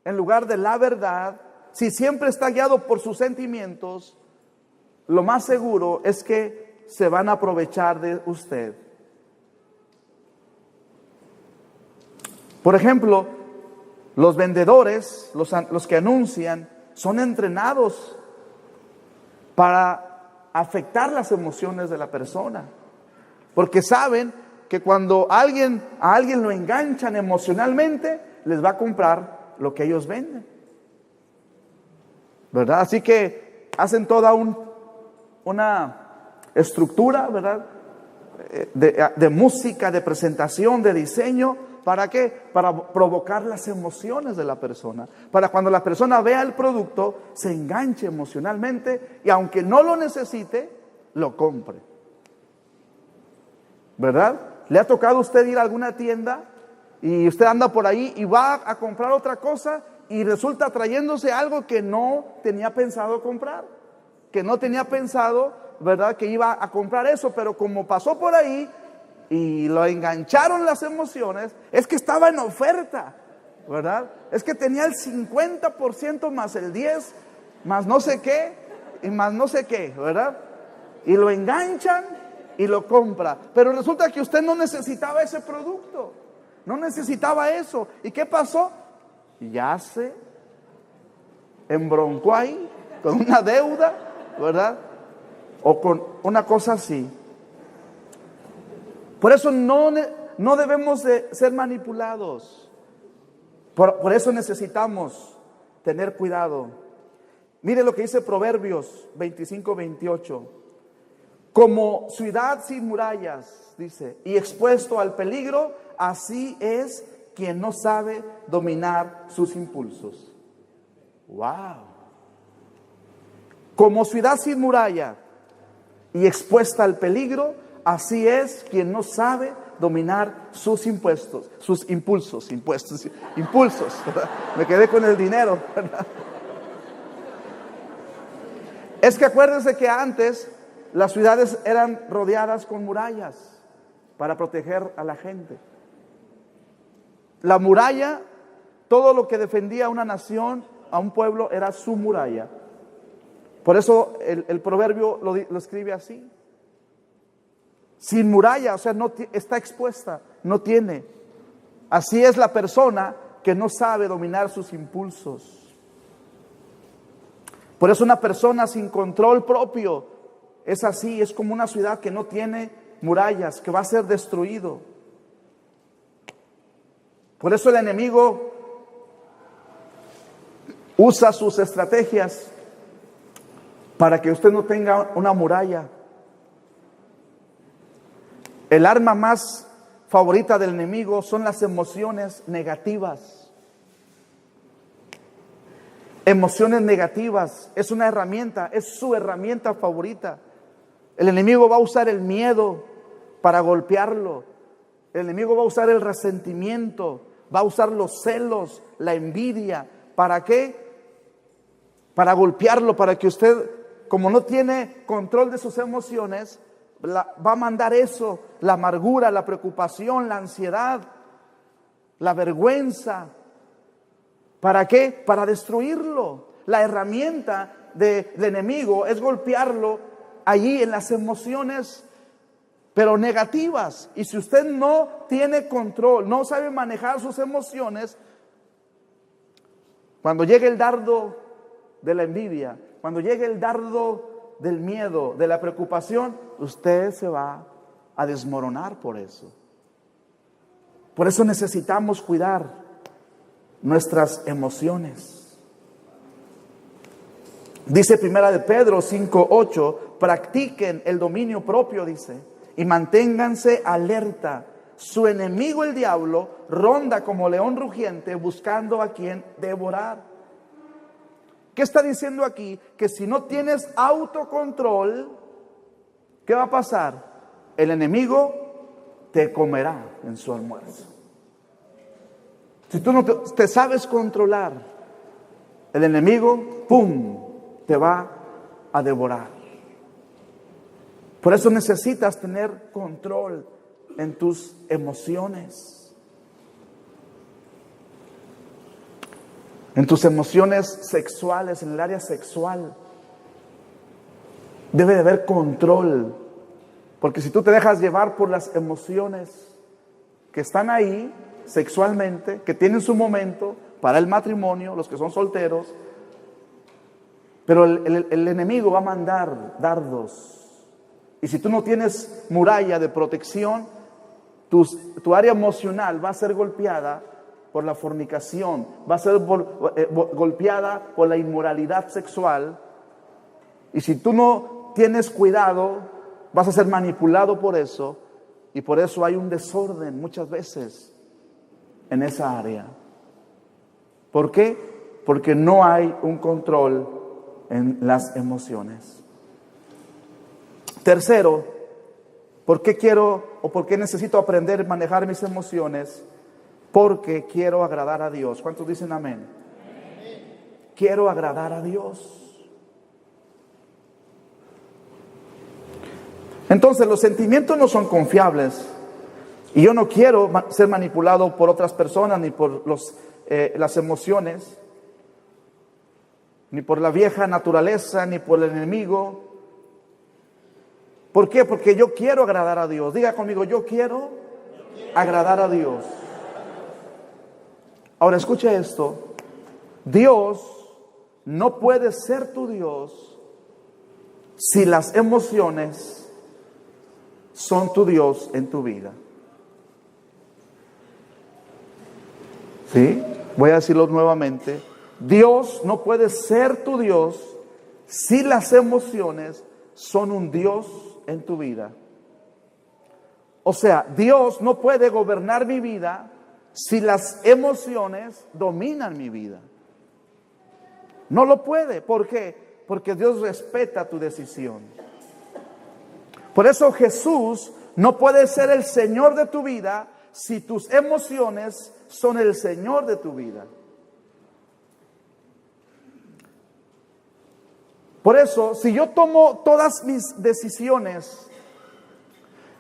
en lugar de la verdad, si siempre está guiado por sus sentimientos, lo más seguro es que se van a aprovechar de usted. Por ejemplo, los vendedores, los que anuncian, son entrenados para afectar las emociones de la persona. Porque saben que cuando a alguien lo enganchan emocionalmente, les va a comprar lo que ellos venden. ¿Verdad? Así que hacen toda una estructura, ¿verdad? De música, de presentación, de diseño. ¿Para qué? Para provocar las emociones de la persona. Para cuando la persona vea el producto, se enganche emocionalmente y aunque no lo necesite, lo compre. ¿Verdad? ¿Le ha tocado a usted ir a alguna tienda y usted anda por ahí y va a comprar otra cosa y resulta trayéndose algo que no tenía pensado comprar? Que no tenía pensado, ¿verdad?, que iba a comprar eso, pero como pasó por ahí y lo engancharon las emociones, es que estaba en oferta, ¿verdad? Es que tenía el 50% más el 10%, más no sé qué, y más no sé qué, ¿verdad? Y lo enganchan y lo compra. Pero resulta que usted no necesitaba ese producto, no necesitaba eso. ¿Y qué pasó? Ya se embroncó ahí con una deuda, ¿verdad? O con una cosa así. Por eso no debemos de ser manipulados. Por eso necesitamos tener cuidado. Mire lo que dice Proverbios 25-28. Como ciudad sin murallas, dice, y expuesto al peligro, así es quien no sabe dominar sus impulsos. ¡Wow! Como ciudad sin muralla y expuesta al peligro, así es quien no sabe dominar sus impulsos. ¿Verdad? Me quedé con el dinero, ¿verdad? Es que acuérdense que antes las ciudades eran rodeadas con murallas para proteger a la gente. La muralla, todo lo que defendía a una nación, a un pueblo, era su muralla. Por eso el proverbio lo escribe así. Sin muralla, o sea, no está expuesta, no tiene. Así es la persona que no sabe dominar sus impulsos. Por eso una persona sin control propio es así, es como una ciudad que no tiene murallas, que va a ser destruido. Por eso el enemigo usa sus estrategias para que usted no tenga una muralla. El arma más favorita del enemigo son las emociones negativas. Emociones negativas es una herramienta, es su herramienta favorita. El enemigo va a usar el miedo para golpearlo. El enemigo va a usar el resentimiento, va a usar los celos, la envidia. ¿Para qué? Para golpearlo, para que usted, como no tiene control de sus emociones, va a mandar eso, la amargura, la preocupación, la ansiedad, la vergüenza. ¿Para qué? Para destruirlo. La herramienta del enemigo es golpearlo allí en las emociones, pero negativas. Y si usted no tiene control, no sabe manejar sus emociones, cuando llegue el dardo de la envidia, cuando llegue el dardo del miedo, de la preocupación, usted se va a desmoronar por eso. Por eso necesitamos cuidar nuestras emociones. Dice Primera de Pedro 5:8, practiquen el dominio propio, dice, y manténganse alerta. Su enemigo el diablo ronda como león rugiente buscando a quien devorar. ¿Qué está diciendo aquí? Que si no tienes autocontrol, ¿qué va a pasar? El enemigo te comerá en su almuerzo. Si tú no te sabes controlar, el enemigo, ¡pum!, te va a devorar. Por eso necesitas tener control en tus emociones. En tus emociones sexuales, en el área sexual. Debe de haber control. Porque si tú te dejas llevar por las emociones que están ahí sexualmente, que tienen su momento para el matrimonio, los que son solteros, pero el enemigo va a mandar dardos. Y si tú no tienes muralla de protección, tu área emocional va a ser golpeada por la fornicación, va a ser golpeada por la inmoralidad sexual. Y si tú no tienes cuidado, vas a ser manipulado por eso. Y por eso hay un desorden muchas veces en esa área. ¿Por qué? Porque no hay un control en las emociones. Tercero, ¿por qué quiero o por qué necesito aprender a manejar mis emociones? Porque quiero agradar a Dios. ¿Cuántos dicen amén? Quiero agradar a Dios. Entonces los sentimientos no son confiables. Y yo no quiero ser manipulado por otras personas, ni por las emociones, ni por la vieja naturaleza, ni por el enemigo. ¿Por qué? Porque yo quiero agradar a Dios. Diga conmigo, yo quiero agradar a Dios. Ahora escucha esto. Dios no puede ser tu Dios si las emociones son tu Dios en tu vida. ¿Sí? Voy a decirlo nuevamente. Dios no puede ser tu Dios si las emociones son un Dios en tu vida. O sea, Dios no puede gobernar mi vida si las emociones dominan mi vida. No lo puede. ¿Por qué? Porque Dios respeta tu decisión. Por eso Jesús no puede ser el Señor de tu vida si tus emociones son el Señor de tu vida. Por eso, si yo tomo todas mis decisiones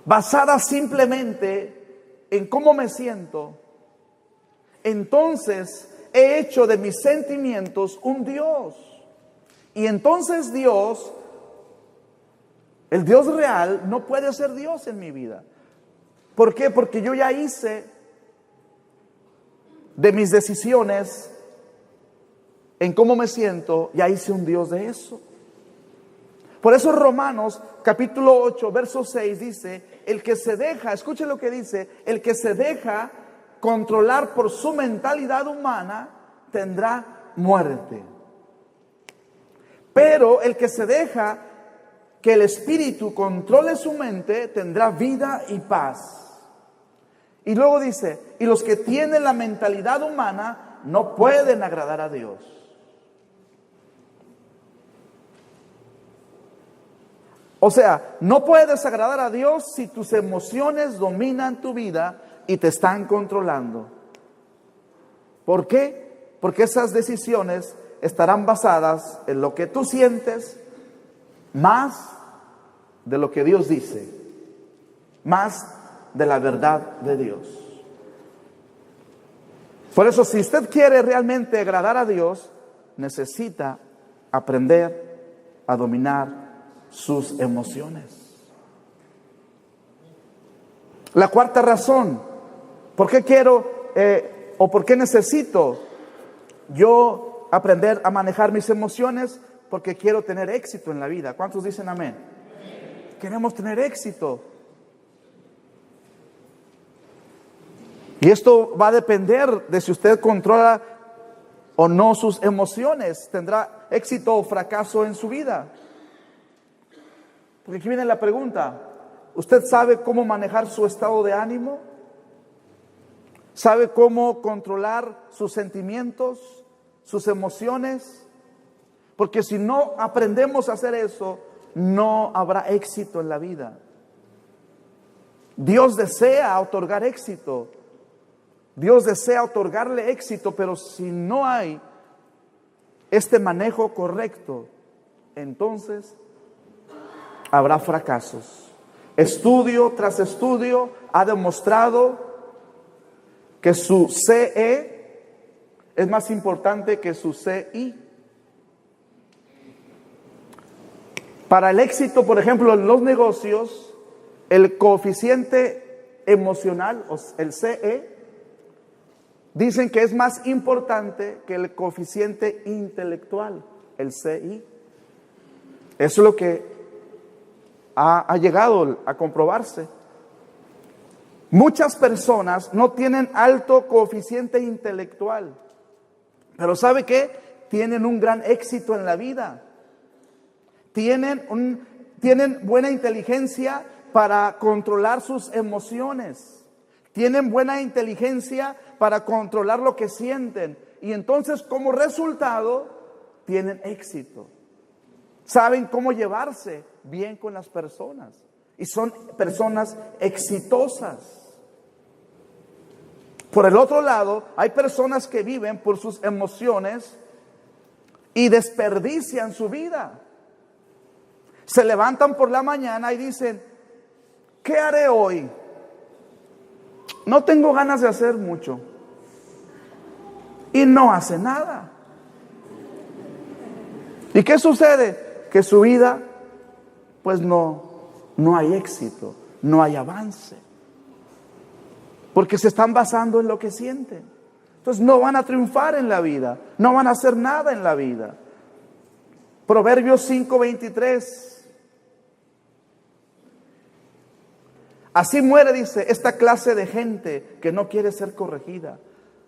basadas simplemente en cómo me siento, entonces he hecho de mis sentimientos un Dios. Y entonces Dios, el Dios real, no puede ser Dios en mi vida. ¿Por qué? Porque yo ya hice de mis decisiones en cómo me siento, ya hice un Dios de eso. Por eso Romanos capítulo 8, verso 6 dice, el que se deja, escuche lo que dice, el que se deja controlar por su mentalidad humana tendrá muerte. Pero el que se deja que el Espíritu controle su mente tendrá vida y paz. Y luego dice, y los que tienen la mentalidad humana no pueden agradar a Dios. O sea, no puedes agradar a Dios si tus emociones dominan tu vida y te están controlando. ¿Por qué? Porque esas decisiones estarán basadas en lo que tú sientes más de lo que Dios dice, más de la verdad de Dios. Por eso, si usted quiere realmente agradar a Dios, necesita aprender a dominar sus emociones. La cuarta razón, ¿por qué quiero o por qué necesito yo aprender a manejar mis emociones? Porque quiero tener éxito en la vida. ¿Cuántos dicen amén? Queremos tener éxito. Y esto va a depender de si usted controla o no sus emociones. ¿Tendrá éxito o fracaso en su vida? Porque aquí viene la pregunta. ¿Usted sabe cómo manejar su estado de ánimo? ¿Sabe cómo controlar sus sentimientos, sus emociones? Porque si no aprendemos a hacer eso, no habrá éxito en la vida. Dios desea otorgar éxito. Dios desea otorgarle éxito, pero si no hay este manejo correcto, entonces habrá fracasos. Estudio tras estudio ha demostrado que su CE es más importante que su CI. Para el éxito, por ejemplo, en los negocios, el coeficiente emocional, o el CE, dicen que es más importante que el coeficiente intelectual, el CI. Eso es lo que ha llegado a comprobarse. Muchas personas no tienen alto coeficiente intelectual, pero ¿sabe qué? Tienen un gran éxito en la vida. Tienen buena inteligencia para controlar sus emociones. Tienen buena inteligencia para controlar lo que sienten. Y entonces, como resultado, tienen éxito. Saben cómo llevarse bien con las personas. Y son personas exitosas. Por el otro lado, hay personas que viven por sus emociones y desperdician su vida. Se levantan por la mañana y dicen, ¿qué haré hoy? No tengo ganas de hacer mucho. Y no hace nada. ¿Y qué sucede? Que su vida, pues no hay éxito, no hay avance. Porque se están basando en lo que sienten. Entonces no van a triunfar en la vida, no van a hacer nada en la vida. Proverbios 5:23. Así muere, dice, esta clase de gente que no quiere ser corregida.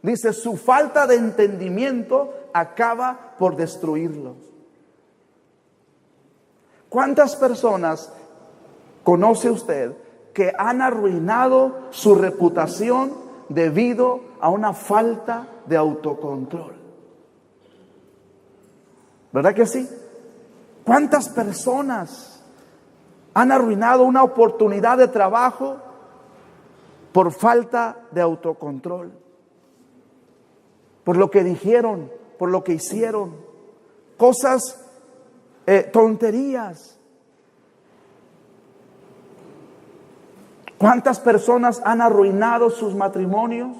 Dice, su falta de entendimiento acaba por destruirlos. ¿Cuántas personas conoce usted que han arruinado su reputación debido a una falta de autocontrol? ¿Verdad que sí? ¿Cuántas personas han arruinado una oportunidad de trabajo por falta de autocontrol? Por lo que dijeron, por lo que hicieron, cosas, tonterías. ¿Cuántas personas han arruinado sus matrimonios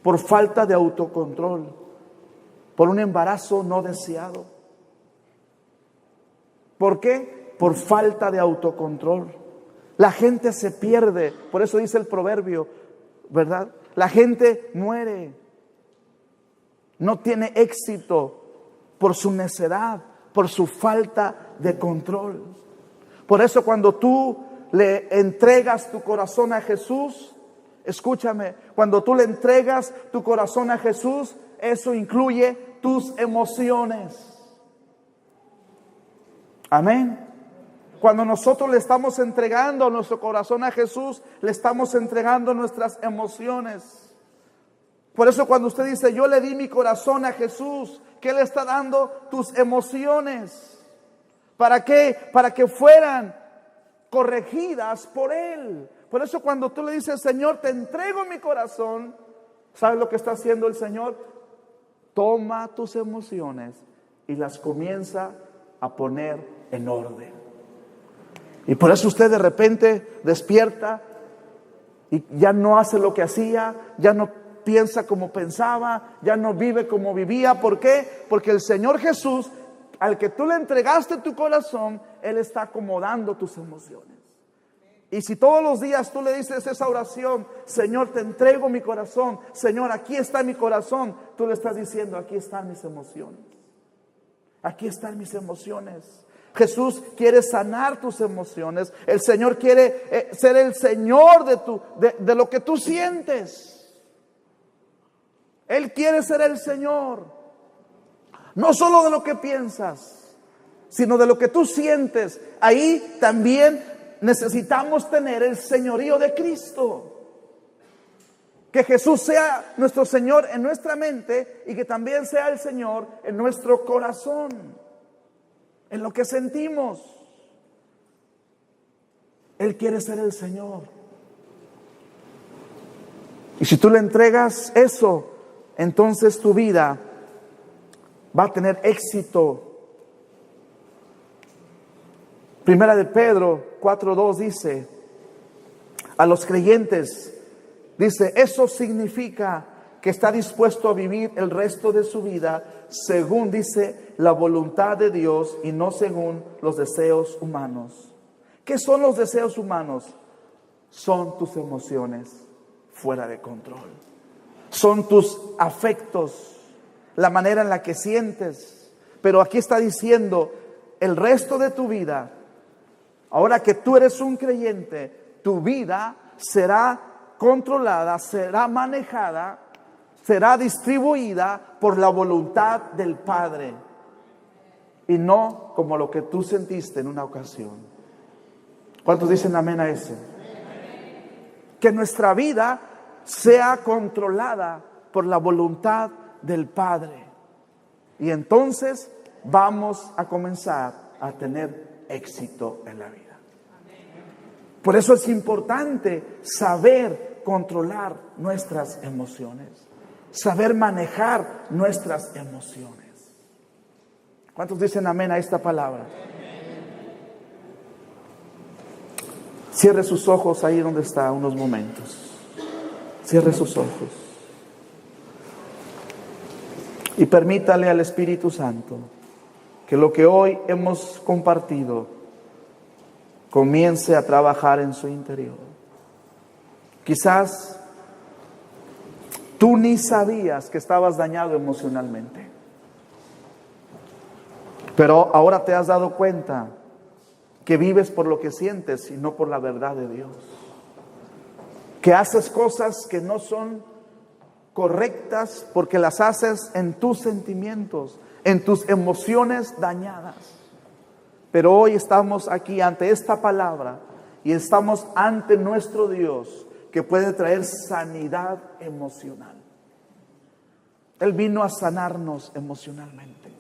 por falta de autocontrol? Por un embarazo no deseado. ¿Por qué? Por falta de autocontrol. La gente se pierde, por eso dice el proverbio, ¿verdad? La gente muere, no tiene éxito por su necedad, por su falta de control. Por eso cuando tú le entregas tu corazón a Jesús, escúchame, cuando tú le entregas tu corazón a Jesús, eso incluye tus emociones. Amén. Cuando nosotros le estamos entregando nuestro corazón a Jesús, le estamos entregando nuestras emociones. Por eso cuando usted dice, yo le di mi corazón a Jesús, ¿qué le está dando? Tus emociones. ¿Para qué? Para que fueran corregidas por Él. Por eso cuando tú le dices, Señor, te entrego mi corazón, ¿sabes lo que está haciendo el Señor? Toma tus emociones y las comienza a poner en orden. Y por eso usted de repente despierta y ya no hace lo que hacía, ya no piensa como pensaba, ya no vive como vivía. ¿Por qué? Porque el Señor Jesús, al que tú le entregaste tu corazón, Él está acomodando tus emociones. Y si todos los días tú le dices esa oración, Señor, te entrego mi corazón, Señor, aquí está mi corazón, tú le estás diciendo, aquí están mis emociones. Aquí están mis emociones. Jesús quiere sanar tus emociones. El Señor quiere ser el Señor de lo que tú sientes. Él quiere ser el Señor. No solo de lo que piensas, sino de lo que tú sientes. Ahí también necesitamos tener el señorío de Cristo. Que Jesús sea nuestro Señor en nuestra mente y que también sea el Señor en nuestro corazón, en lo que sentimos. Él quiere ser el Señor. Y si tú le entregas eso, entonces tu vida va a tener éxito. Primera de Pedro 4:2 dice, a los creyentes, dice, eso significa que está dispuesto a vivir el resto de su vida según, dice, la voluntad de Dios y no según los deseos humanos. ¿Qué son los deseos humanos? Son tus emociones fuera de control. Son tus afectos, la manera en la que sientes. Pero aquí está diciendo, el resto de tu vida, ahora que tú eres un creyente, tu vida será controlada, será manejada, será distribuida por la voluntad del Padre y no como lo que tú sentiste en una ocasión. ¿Cuántos dicen amén a eso? Que nuestra vida sea controlada por la voluntad del Padre. Y entonces vamos a comenzar a tener éxito en la vida. Por eso es importante saber controlar nuestras emociones, saber manejar nuestras emociones. ¿Cuántos dicen amén a esta palabra? Cierre sus ojos ahí donde está unos momentos. Cierre sus ojos. Y permítale al Espíritu Santo que lo que hoy hemos compartido comience a trabajar en su interior. Quizás tú ni sabías que estabas dañado emocionalmente, pero ahora te has dado cuenta que vives por lo que sientes y no por la verdad de Dios. Que haces cosas que no son correctas porque las haces en tus sentimientos, en tus emociones dañadas. Pero hoy estamos aquí ante esta palabra y estamos ante nuestro Dios que puede traer sanidad emocional. Él vino a sanarnos emocionalmente.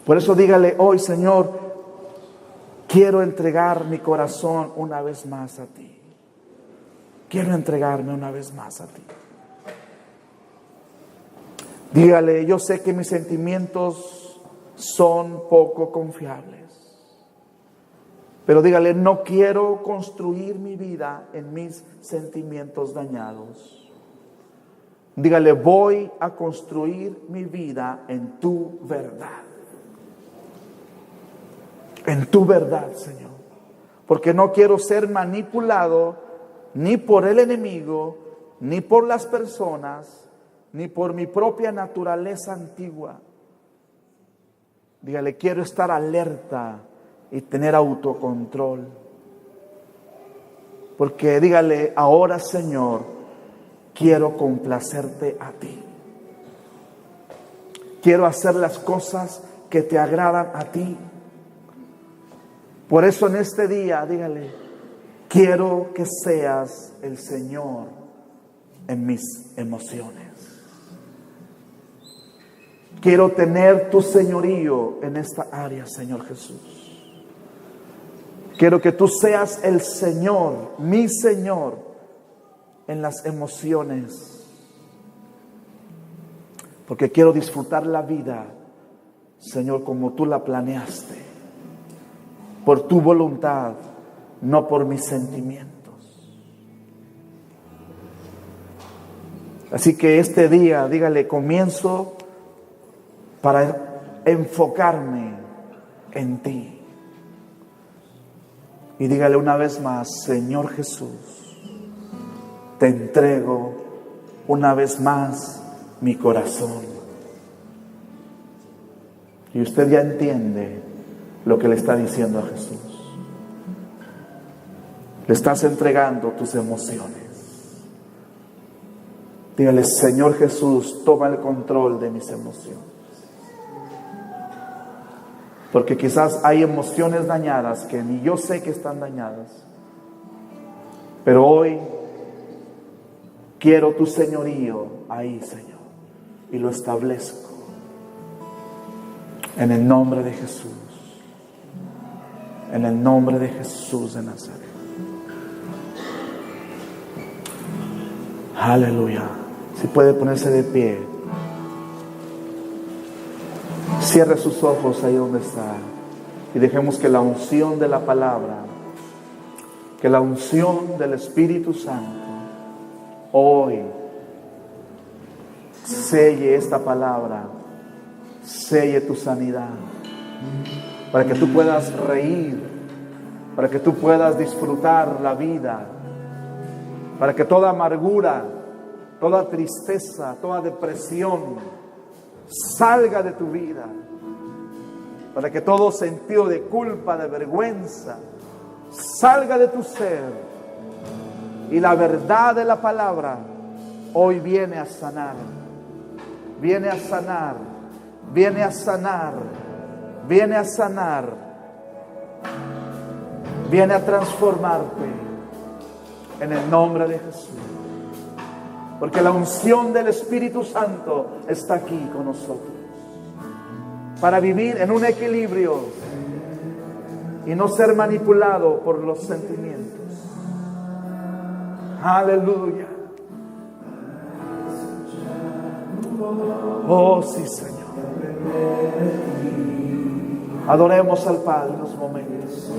Por eso dígale hoy, Señor, quiero entregar mi corazón una vez más a ti. Quiero entregarme una vez más a ti. Dígale, yo sé que mis sentimientos son poco confiables. Pero dígale, no quiero construir mi vida en mis sentimientos dañados. Dígale, voy a construir mi vida en tu verdad. En tu verdad, Señor. Porque no quiero ser manipulado ni por el enemigo, ni por las personas, ni por mi propia naturaleza antigua. Dígale, quiero estar alerta y tener autocontrol. Porque dígale, ahora, Señor, quiero complacerte a ti. Quiero hacer las cosas que te agradan a ti. Por eso en este día, dígale, quiero que seas el Señor en mis emociones. Quiero tener tu señorío en esta área, Señor Jesús. Quiero que tú seas el Señor, mi Señor, en las emociones. Porque quiero disfrutar la vida, Señor, como tú la planeaste. Por tu voluntad, no por mis sentimientos. Así que este día, dígale, comienzo para enfocarme en ti. Y dígale una vez más, Señor Jesús, te entrego una vez más mi corazón. Y usted ya entiende lo que le está diciendo a Jesús. Le estás entregando tus emociones. Dígale, Señor Jesús, toma el control de mis emociones. Porque quizás hay emociones dañadas que ni yo sé que están dañadas. Pero hoy quiero tu señorío ahí, Señor. Y lo establezco. En el nombre de Jesús. En el nombre de Jesús de Nazaret. Aleluya. Si puede ponerse de pie. Cierre sus ojos ahí donde está. y dejemos que la unción de la palabra, que la unción del Espíritu Santo hoy selle esta palabra, selle tu sanidad, para que tú puedas reír, para que tú puedas disfrutar la vida, para que toda amargura, toda tristeza, toda depresión salga de tu vida, para que todo sentido de culpa, de vergüenza, salga de tu ser. Y la verdad de la palabra hoy viene a sanar, viene a sanar, viene a sanar, viene a sanar, viene a transformarte en el nombre de Jesús. Porque la unción del Espíritu Santo está aquí con nosotros para vivir en un equilibrio y no ser manipulado por los sentimientos. Aleluya. Oh, sí, Señor. Adoremos al Padre en los momentos.